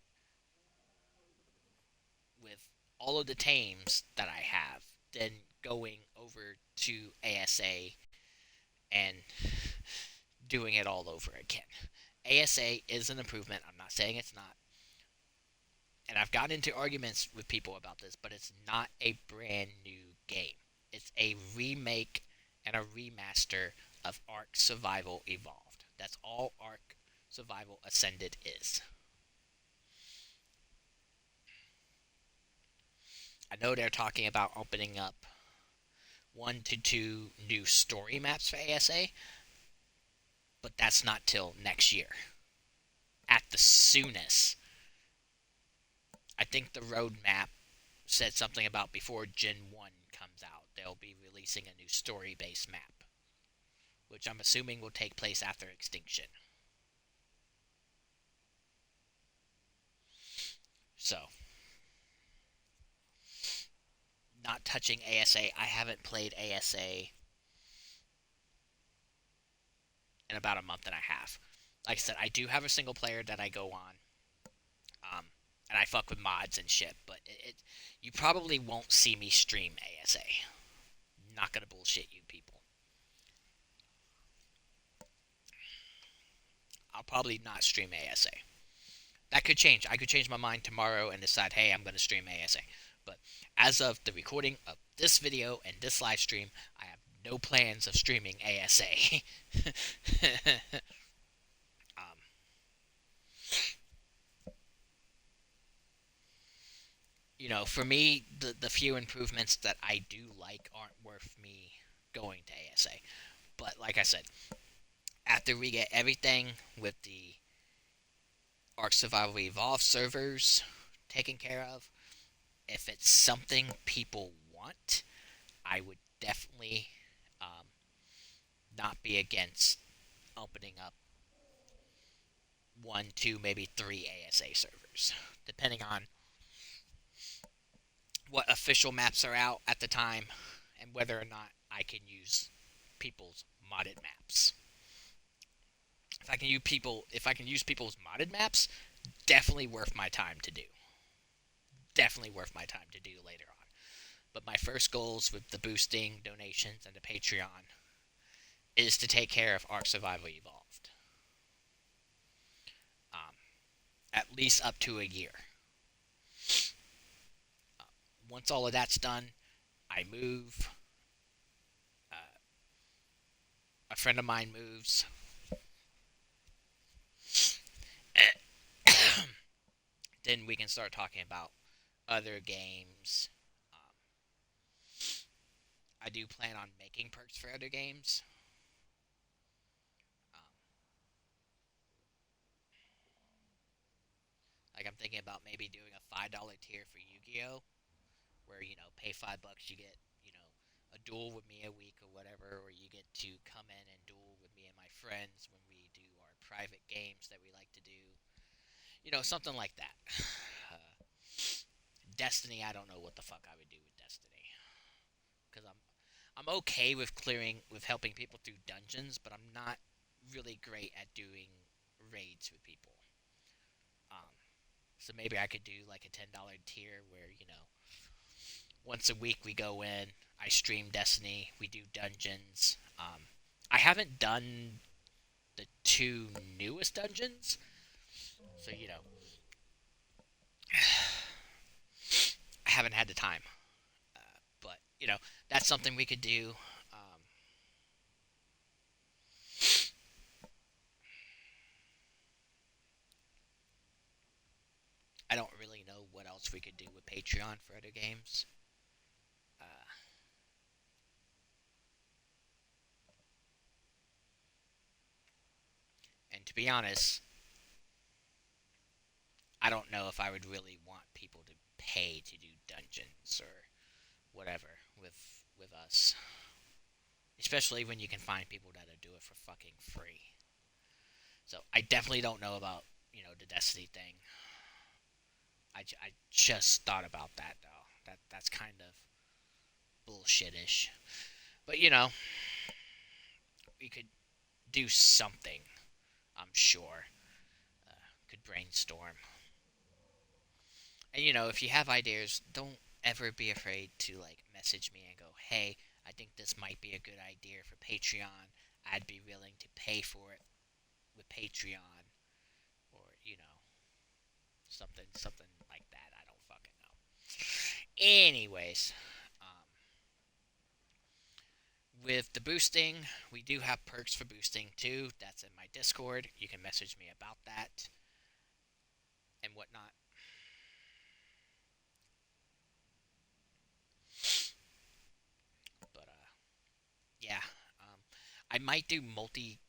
with all of the tames that I have than going over to ASA and doing it all over again. ASA is an improvement. I'm not saying it's not. And I've gotten into arguments with people about this, but it's not a brand new game. It's a remake and a remaster of Ark Survival Evolved. That's all Ark Survival Ascended is. I know they're talking about opening up 1 to 2 new story maps for ASA, but that's not till next year. At the soonest. I think the roadmap said something about before Gen 1 comes out, they'll be releasing a new story based map, which I'm assuming will take place after Extinction. So, not touching ASA. I haven't played ASA in about a month and a half. Like I said, I do have a single player that I go on. and I fuck with mods and shit. But you probably won't see me stream ASA. Not gonna bullshit you people. I'll probably not stream ASA. That could change. I could change my mind tomorrow and decide, hey, I'm gonna stream ASA. But as of the recording of this video and this live stream, I have no plans of streaming ASA. um, for me, the few improvements that I do like aren't worth me going to ASA. But like I said, after we get everything with the Ark Survival Evolved servers taken care of, if it's something people want, I would definitely um, not be against opening up one, two, maybe three ASA servers, depending on what official maps are out at the time and whether or not I can use people's modded maps. If I can use people's modded maps, definitely worth my time to do. Definitely worth my time to do later on. But my first goals with the boosting, donations, and the Patreon is to take care of Ark Survival Evolved. Um, at least up to a year. Uh, Once all of that's done, I move. Uh, a friend of mine moves. Then we can start talking about other games. Um, I do plan on making perks for other games. Um, like I'm thinking about maybe doing a $5 tier for Yu-Gi-Oh, where pay $5, you get a duel with me a week or whatever, or you get to come in and duel with me and my friends when we do our private games that we like to do. Something like that. Uh, Destiny, I don't know what the fuck I would do with Destiny, because I'm okay with helping people through dungeons, but I'm not really great at doing raids with people. Um, so maybe I could do like a $10 tier where once a week we go in, I stream Destiny, we do dungeons. I haven't done the two newest dungeons, so I haven't had the time. But that's something we could do. Um, I don't really know what else we could do with Patreon for other games. Uh, and to be honest, I don't know if I would really want people to pay to do dungeons or whatever with us. Especially when you can find people that'll do it for fucking free. So I definitely don't know about the Destiny thing. I just thought about that though. That's kind of bullshitish. But we could do something. I'm sure. Could brainstorm. And if you have ideas, don't ever be afraid to like message me and go, "Hey, I think this might be a good idea for Patreon. I'd be willing to pay for it with Patreon," or something like that. I don't fucking know. Anyways, um, with the boosting, we do have perks for boosting too. That's in my Discord. You can message me about that and whatnot. But yeah, um, I might do multi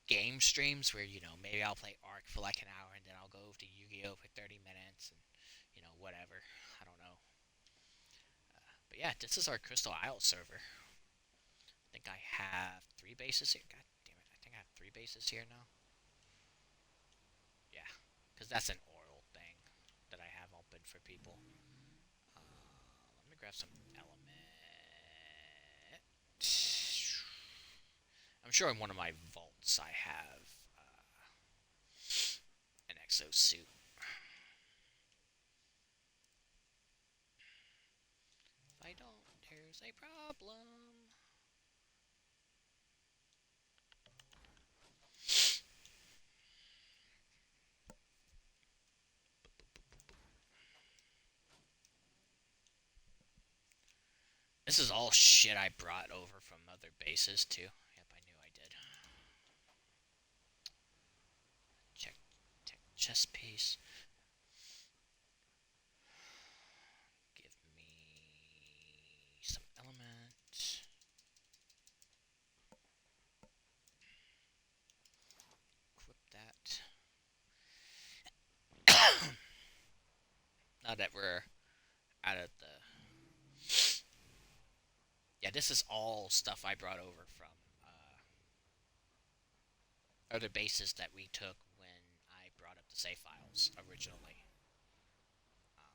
game streams where maybe I'll play Ark for like an hour and then I'll go over to Yu-Gi-Oh for 30 minutes and whatever. I don't know. But yeah, this is our Crystal Isle server. I think I have 3 bases here. God damn it! I think I have 3 bases here now. Yeah, because that's an oral thing that I have open for people. Let me grab some element. I'm sure in one of my vaults I have an exosuit. a problem. This is all shit I brought over from other bases, too. Yep, I knew I did. Check, check chest piece. Give me some element. Equip that. Now that we're out of the... Yeah, this is all stuff I brought over from other bases that we took when I brought up the save files originally. Um,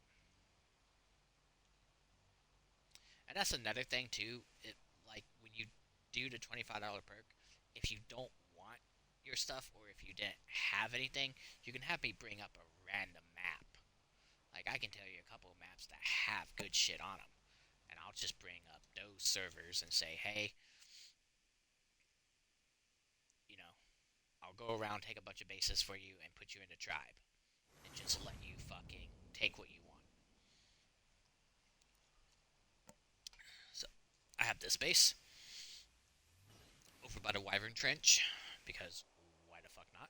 and that's another thing too. Like when you do the $25 perk, if you don't want your stuff or if you didn't have anything, you can have me bring up a random map. Like I can tell you a couple of maps that have good shit on them, and I'll just bring up those servers and say, hey, you know, I'll go around, take a bunch of bases for you, and put you in the tribe, and just let you fucking take what you want. So I have this base over by the Wyvern Trench because why the fuck not?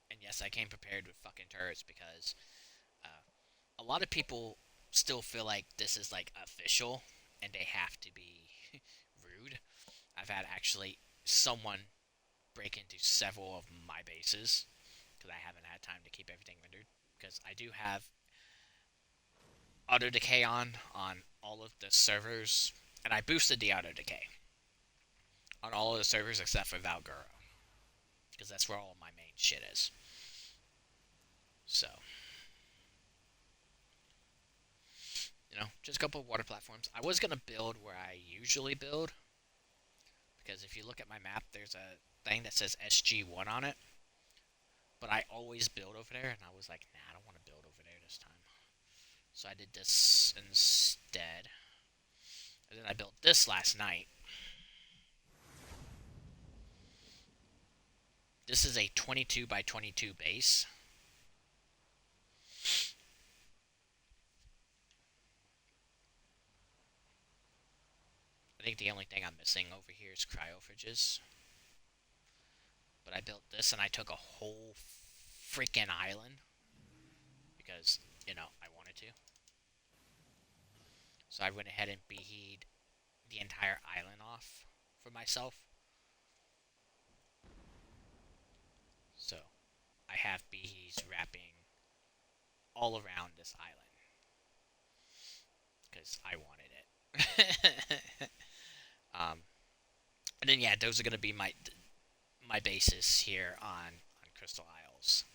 And yes, I came prepared with fucking turrets because uh, a lot of people still feel like this is like official and they have to be rude. I've had actually someone break into several of my bases because I haven't had time to keep everything rendered. Because I do have auto decay on all of the servers, and I boosted the auto decay on all of the servers except for Valguro because that's where all of my main shit is. So, just a couple of water platforms. I was gonna build where I usually build because if you look at my map, there's a thing that says SG1 on it. But I always build over there, and I was like, nah, I don't want to build over there this time. So I did this instead. And then I built this last night. This is a 22 by 22 base. I think the only thing I'm missing over here is cryofridges. But I built this, and I took a whole freaking island. Because, I wanted to. So I went ahead and beheed the entire island off for myself. So I have bees wrapping all around this island because I wanted it. And then yeah, those are gonna be my bases here on Crystal Isles.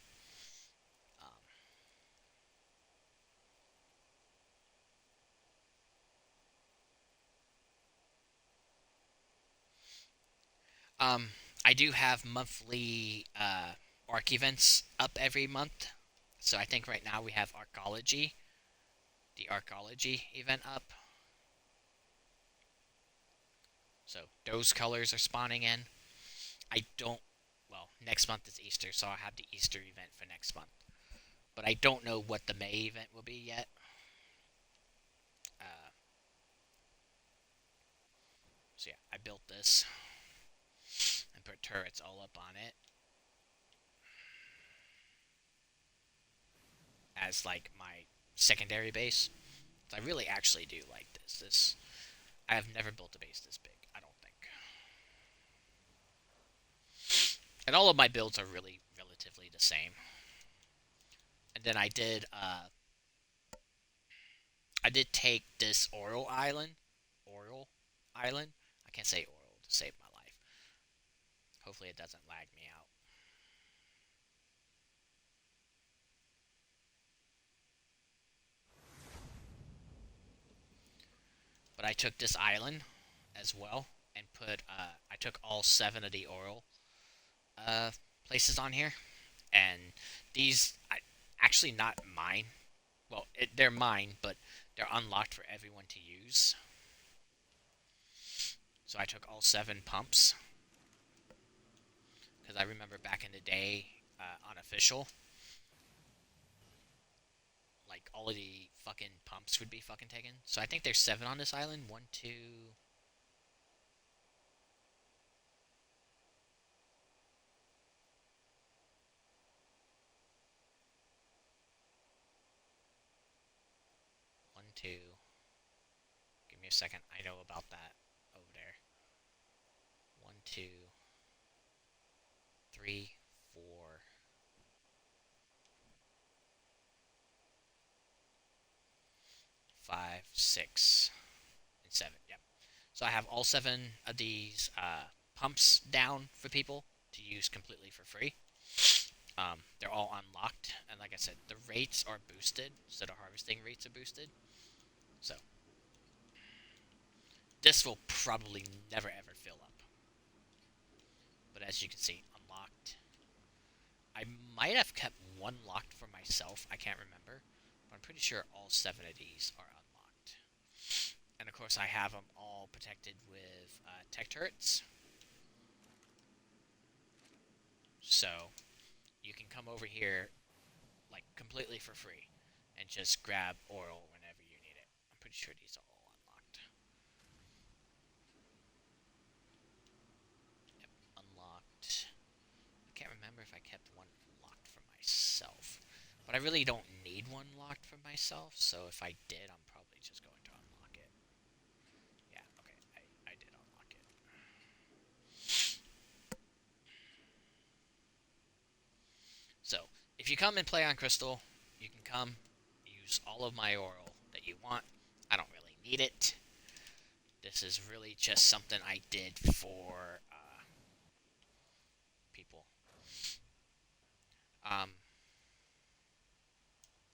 Um, I do have monthly arc events up every month. So I think right now we have Arcology, the Arcology event up. So those colors are spawning in. I don't. Well, next month is Easter, so I'll have the Easter event for next month. But I don't know what the May event will be yet. Uh, so yeah, I built this and put turrets all up on it as like my secondary base. So I really actually do like this. I have never built a base this big. I don't think. And all of my builds are really relatively the same. And then I did take this Oral Island. I can't say oral to save my life. Hopefully it doesn't lag me out. But I took this island as well and I took all 7 of the oral places on here, and these actually not mine Well, they're mine, but they're unlocked for everyone to use. So I took all 7 pumps because I remember back in the day, unofficial, like all of the fucking pumps would be fucking taken. So I think there's 7 on this island. One, two, 1, 2. Give me a second. I know about that over there. 1, 2, 3, 4, 5, 6, and 7. Yep. So I have all 7 of these pumps down for people to use completely for free. They're all unlocked, and like I said, the rates are boosted, so the harvesting rates are boosted. So this will probably never ever fill up. But as you can see, unlocked. I might have kept one locked for myself. I can't remember, but I'm pretty sure all 7 of these are unlocked. And of course, I have them all protected with tech turrets. So you can come over here like completely for free and just grab oil whenever you need it. I'm pretty sure these are all unlocked. Yep, unlocked. I can't remember if I kept one locked for myself. But I really don't need one locked for myself, so if I did, I'm probably just going to unlock it. Yeah, okay, I did unlock it. So, if you come and play on Crystal, you can come, use all of my oil that you want. I don't really need it. This is really just something I did for people. Um,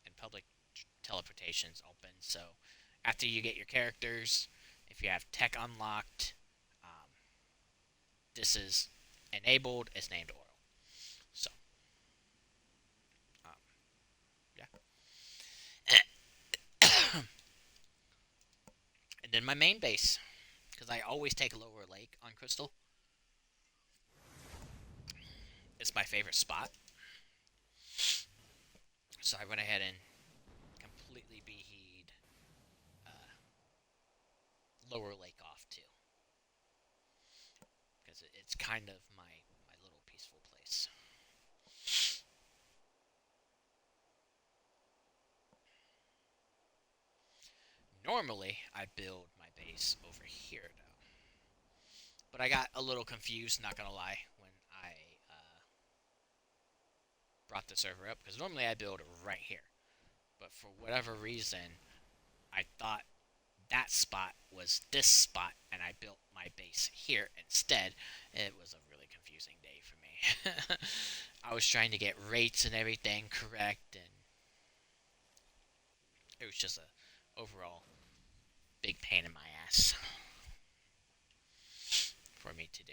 and public teleportation's open, so after you get your characters, if you have tech unlocked, um, this is enabled. It's named oil. So, um, yeah. And then my main base, because I always take Lower Lake on Crystal. It's my favorite spot. So I went ahead and completely beheed uh, Lower Lake off too, because it's kind of my little peaceful place. Normally, I build my base over here though, but I got a little confused. Not gonna lie, when I brought the server up, because normally I build right here, but for whatever reason, I thought that spot was this spot, and I built my base here instead. It was a really confusing day for me. I was trying to get rates and everything correct, and it was just a overall big pain in my ass for me to do.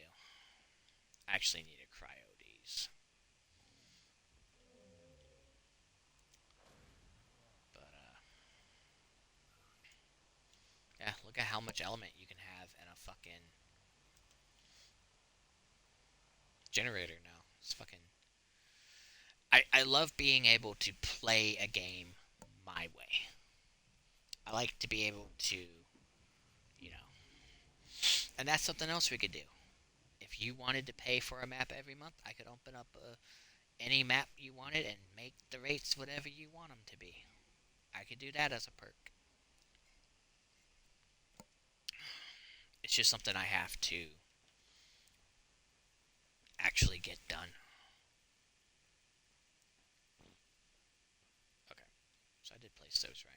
I actually need a cryo these, but yeah, look at how much element you can have in a fucking generator now. It's fucking. I love being able to play a game my way. I like to be able to, you know, and that's something else we could do. If you wanted to pay for a map every month, I could open up any map you wanted and make the rates whatever you want them to be. I could do that as a perk. It's just something I have to actually get done. Okay, so I did place those right.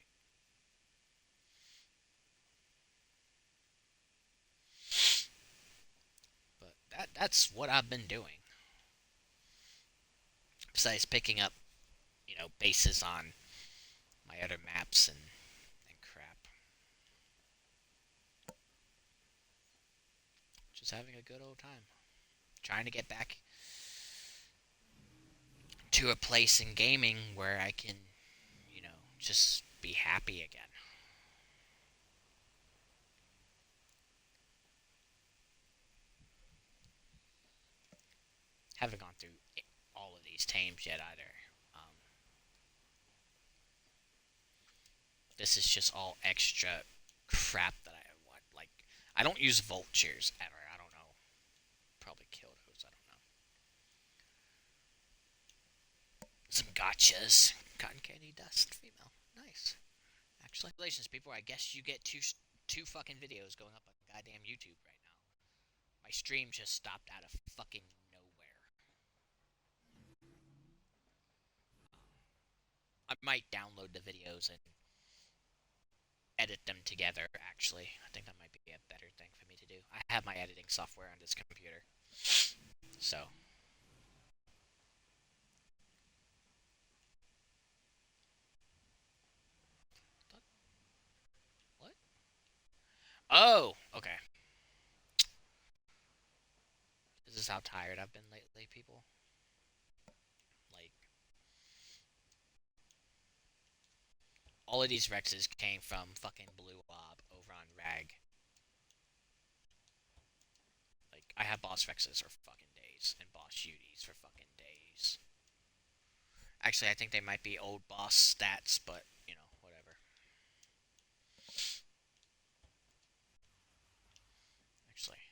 But that's what I've been doing. Besides picking up, bases on my other maps and crap. Just having a good old time. Trying to get back to a place in gaming where I can, you know, just be happy again. Haven't gone through all of these tames yet either. Um, this is just all extra crap that I want. Like, I don't use vultures ever. I don't know. Probably kill those. I don't know. Some gotchas. Cotton candy dust female. Nice. Actually, congratulations, people. I guess you get two fucking videos going up on goddamn YouTube right now. My stream just stopped out of fucking nowhere. I might download the videos and edit them together, actually. I think that might be a better thing for me to do. I have my editing software on this computer. So. What? Oh! Okay. This is how tired I've been lately, people. Like, all of these Rexes came from fucking Blue Bob over on Rag. Like, I have boss Rexes for fucking days, and boss Uties for fucking days. Actually, I think they might be old boss stats, but, you know, whatever. Actually,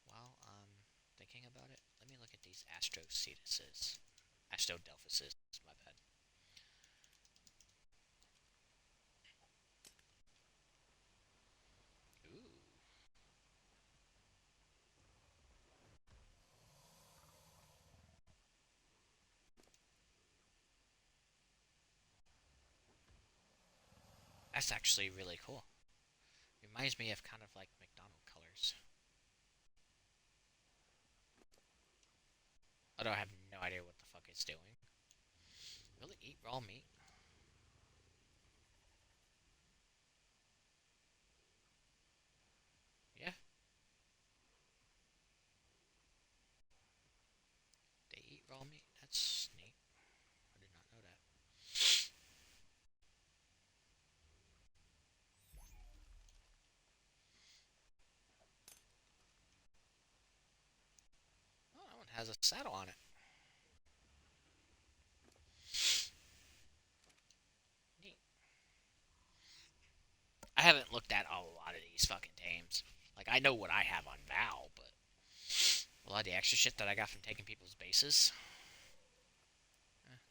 while I'm thinking about it, let me look at these Astrocetuses. Astrodelphuses, my bad. Ooh. That's actually really cool. Reminds me of kind of like McDonald colors. Although I have no idea what the fuck it's doing. Really eat raw meat? Yeah, they eat raw meat. That's neat. I did not know that. Oh, that one has a saddle on it. Neat. I haven't looked at a lot of these fucking tames. Like, I know what I have on Val, but a lot of the extra shit that I got from taking people's bases.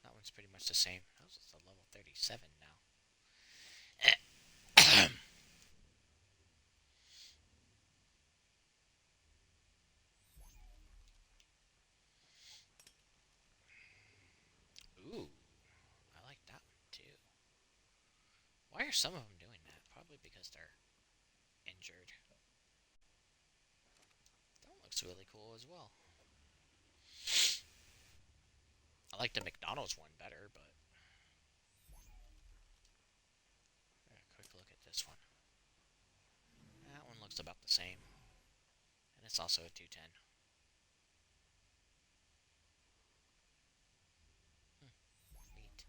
That one's pretty much the same. That was a level 37 now. Ooh, I like that one too. Why are some of them doing that? Probably because they're injured. That one looks really cool as well. I like the McDonald's one better, but a quick look at this one. That one looks about the same, and it's also a 210. Neat.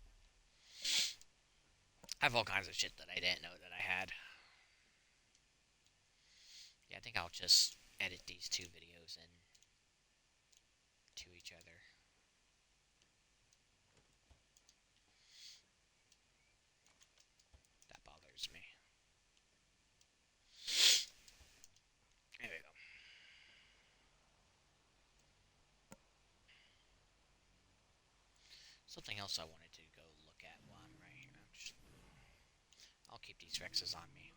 I have all kinds of shit that I didn't know that I had. Yeah, I think I'll just edit these two videos in to each other. That bothers me. There we go. Something else I wanted to go look at while I'm right here. I'll keep these Rexes on me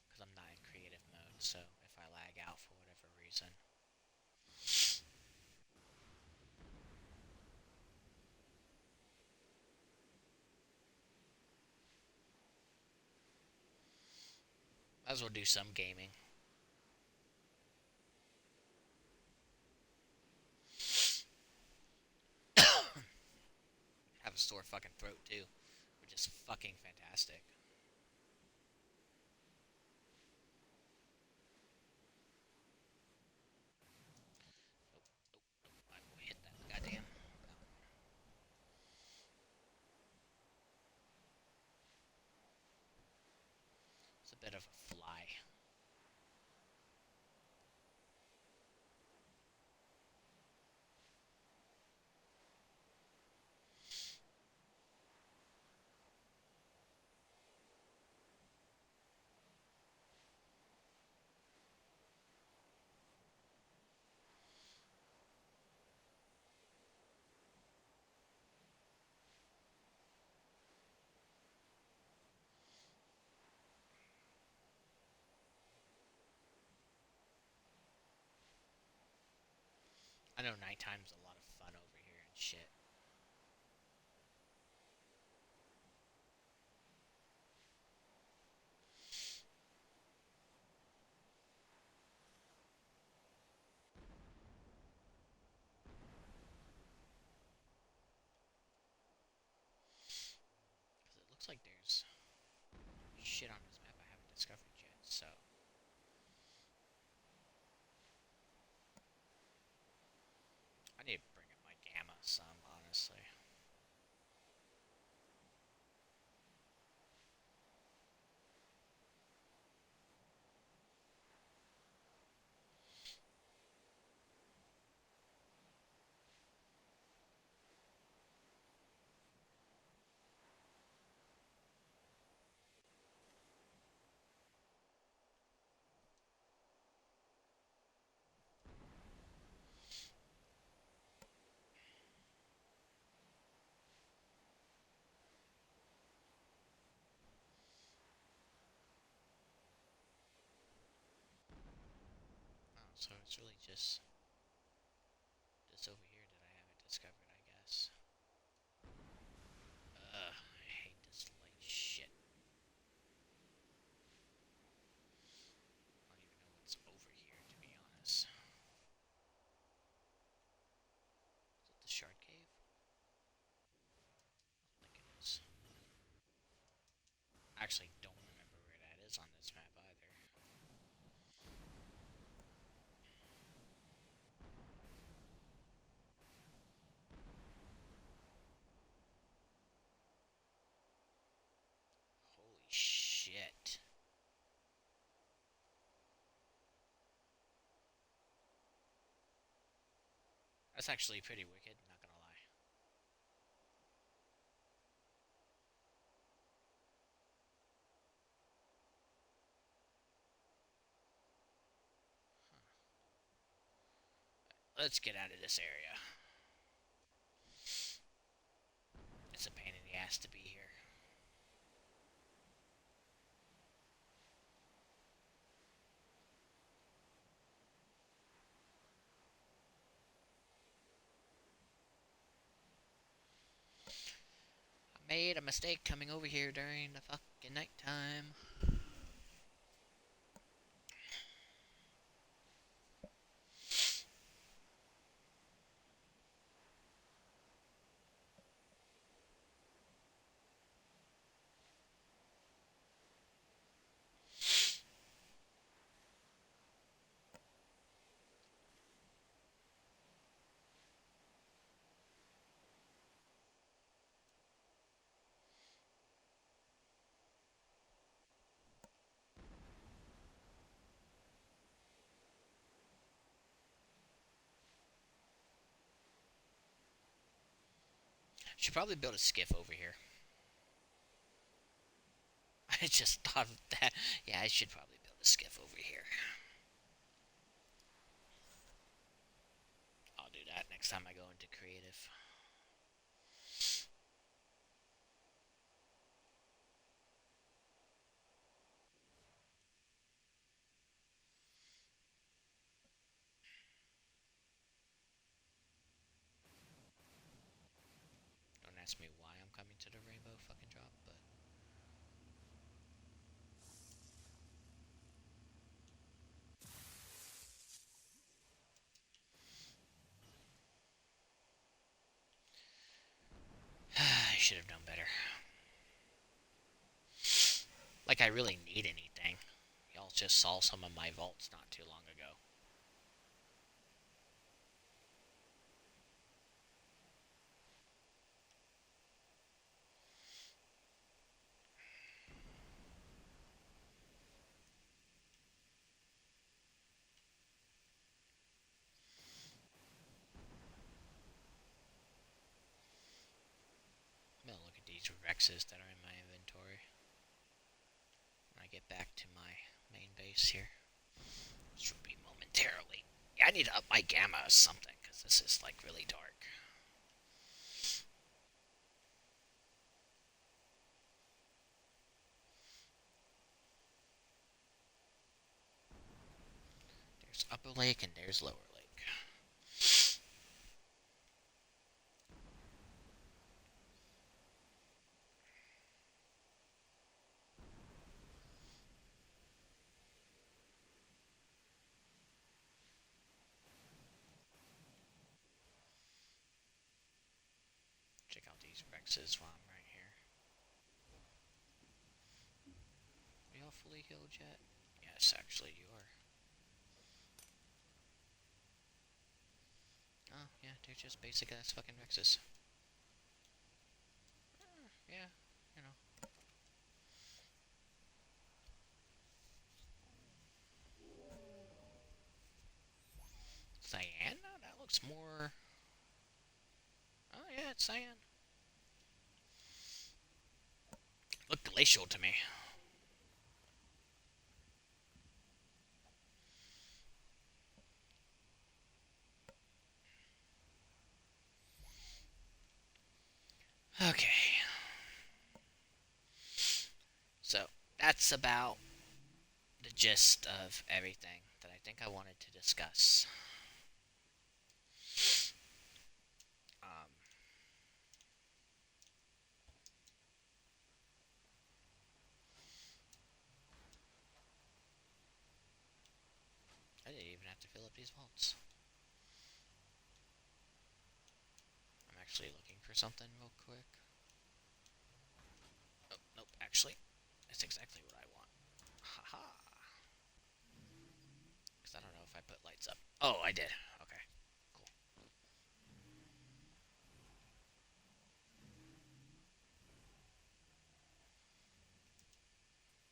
because I'm not in creative mode. So if I lag out for whatever reason, might as well do some gaming. Have a sore fucking throat too, which is fucking fantastic. I will hit that goddamn. It's a bit of a fly. I know nighttime's a lot of fun over here and shit. Because it looks like there's shit on this map I haven't discovered yet, so... I need to bring up my gamma some, honestly. Oh, so it's really just this over here that I haven't discovered, I guess. I hate this light shit. I don't even know what's over here, to be honest. Is it the Shard Cave? I don't think it is. I actually don't remember where that is on this map either. Holy shit. That's actually pretty wicked, not gonna lie. Let's get out of this area. It's a pain in the ass to be here. I made a mistake coming over here during the fucking nighttime. Should probably build a skiff over here. I just thought of that. Yeah, I should probably build a skiff over here. I'll do that next time I go into creative. Don't ask me why I'm coming to the rainbow fucking drop, but... I should have known better. Like I really need anything. Y'all just saw some of my vaults not too long ago. Rexes that are in my inventory when I get back to my main base here. Which will be momentarily. Yeah, I need to up my gamma or something, because this is, like, really dark. There's Upper Lake and there's Lower Lake. Check out these Rexes while I'm right here. Are y'all fully healed yet? Yes, actually you are. Oh, yeah, they're just basic ass fucking Rexes. Yeah, you know. Cyan? No, that looks more... Oh, yeah, it's cyan. Look glacial to me. Okay. So, that's about the gist of everything that I think I wanted to discuss. Um, I didn't even have to fill up these vaults. I'm actually looking for something real quick. Oh, nope, actually, that's exactly what I want. Haha. Because I don't know if I put lights up. Oh, I did. Okay, cool.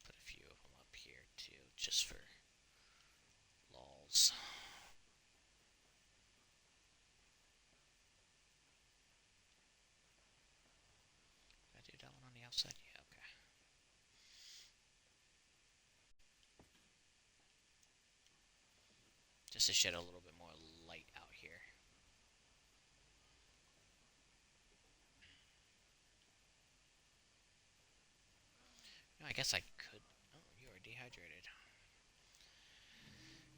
Put a few of them up here, too, just for lols. Did I do that one on the outside? Yeah, okay. Just to shed a little bit more light out here. I guess I could... Oh, you are dehydrated.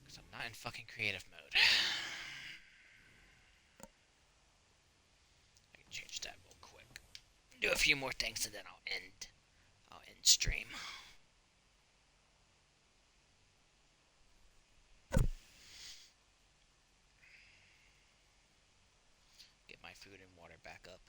Because I'm not in fucking creative mode. I can change that real quick. Do a few more things and then I'll end. I'll end stream. Get my food and water back up.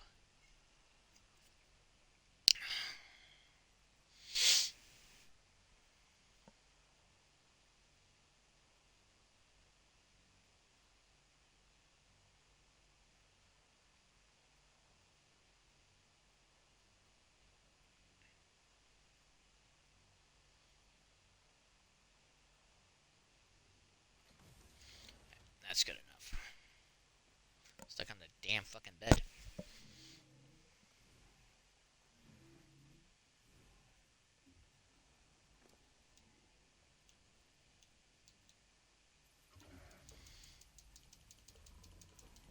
That's good enough. Stuck on the damn fucking bed.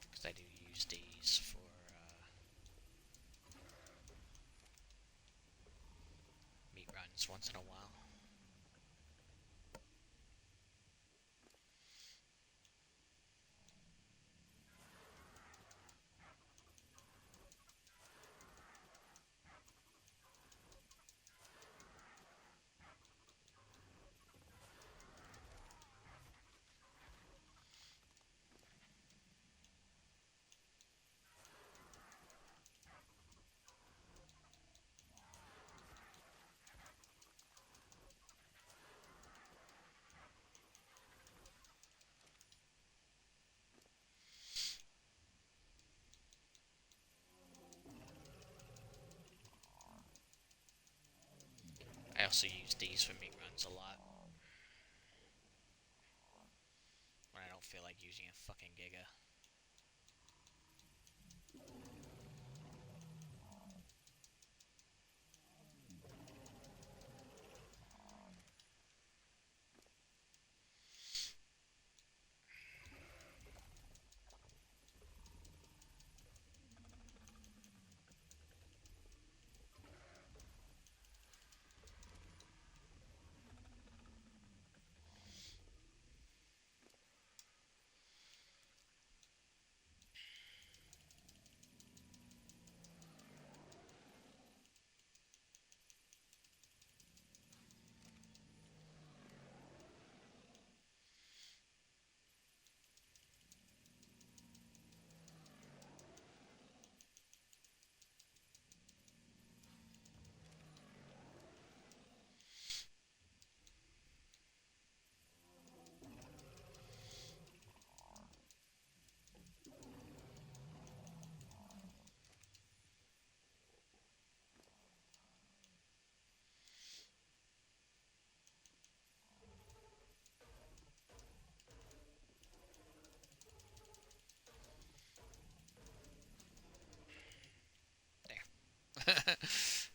Because I do use these for meat runs once in a while. I also use these for meat runs a lot. When I don't feel like using a fucking giga.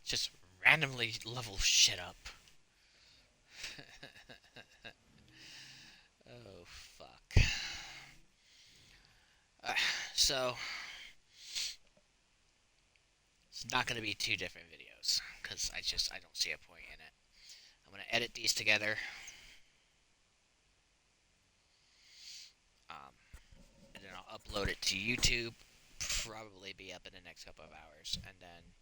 Just randomly level shit up. Oh, fuck. Uh, so, it's not going to be two different videos because I don't see a point in it. I'm going to edit these together, um, and then I'll upload it to YouTube. Probably be up in the next couple of hours, and then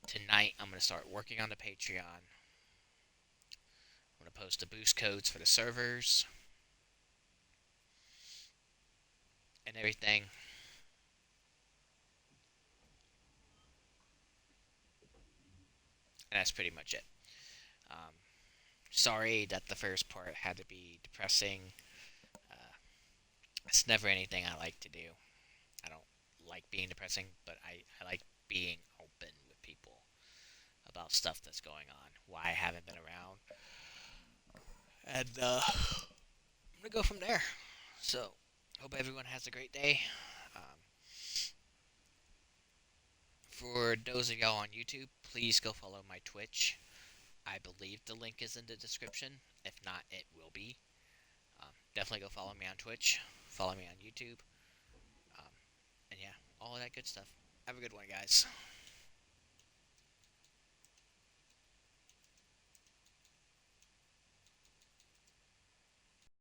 tonight I'm going to start working on the Patreon. I'm going to post the boost codes for the servers and everything. And that's pretty much it. Um, Sorry that the first part had to be depressing. Uh, it's never anything I like to do. I don't like being depressing, but I like being open with people about stuff that's going on, why I haven't been around. And I'm going to go from there. So, hope everyone has a great day. Um, for those of y'all on YouTube, please go follow my Twitch. I believe the link is in the description. If not, it will be. Definitely go follow me on Twitch. Follow me on YouTube. Um, and yeah, all of that good stuff. Have a good one, guys.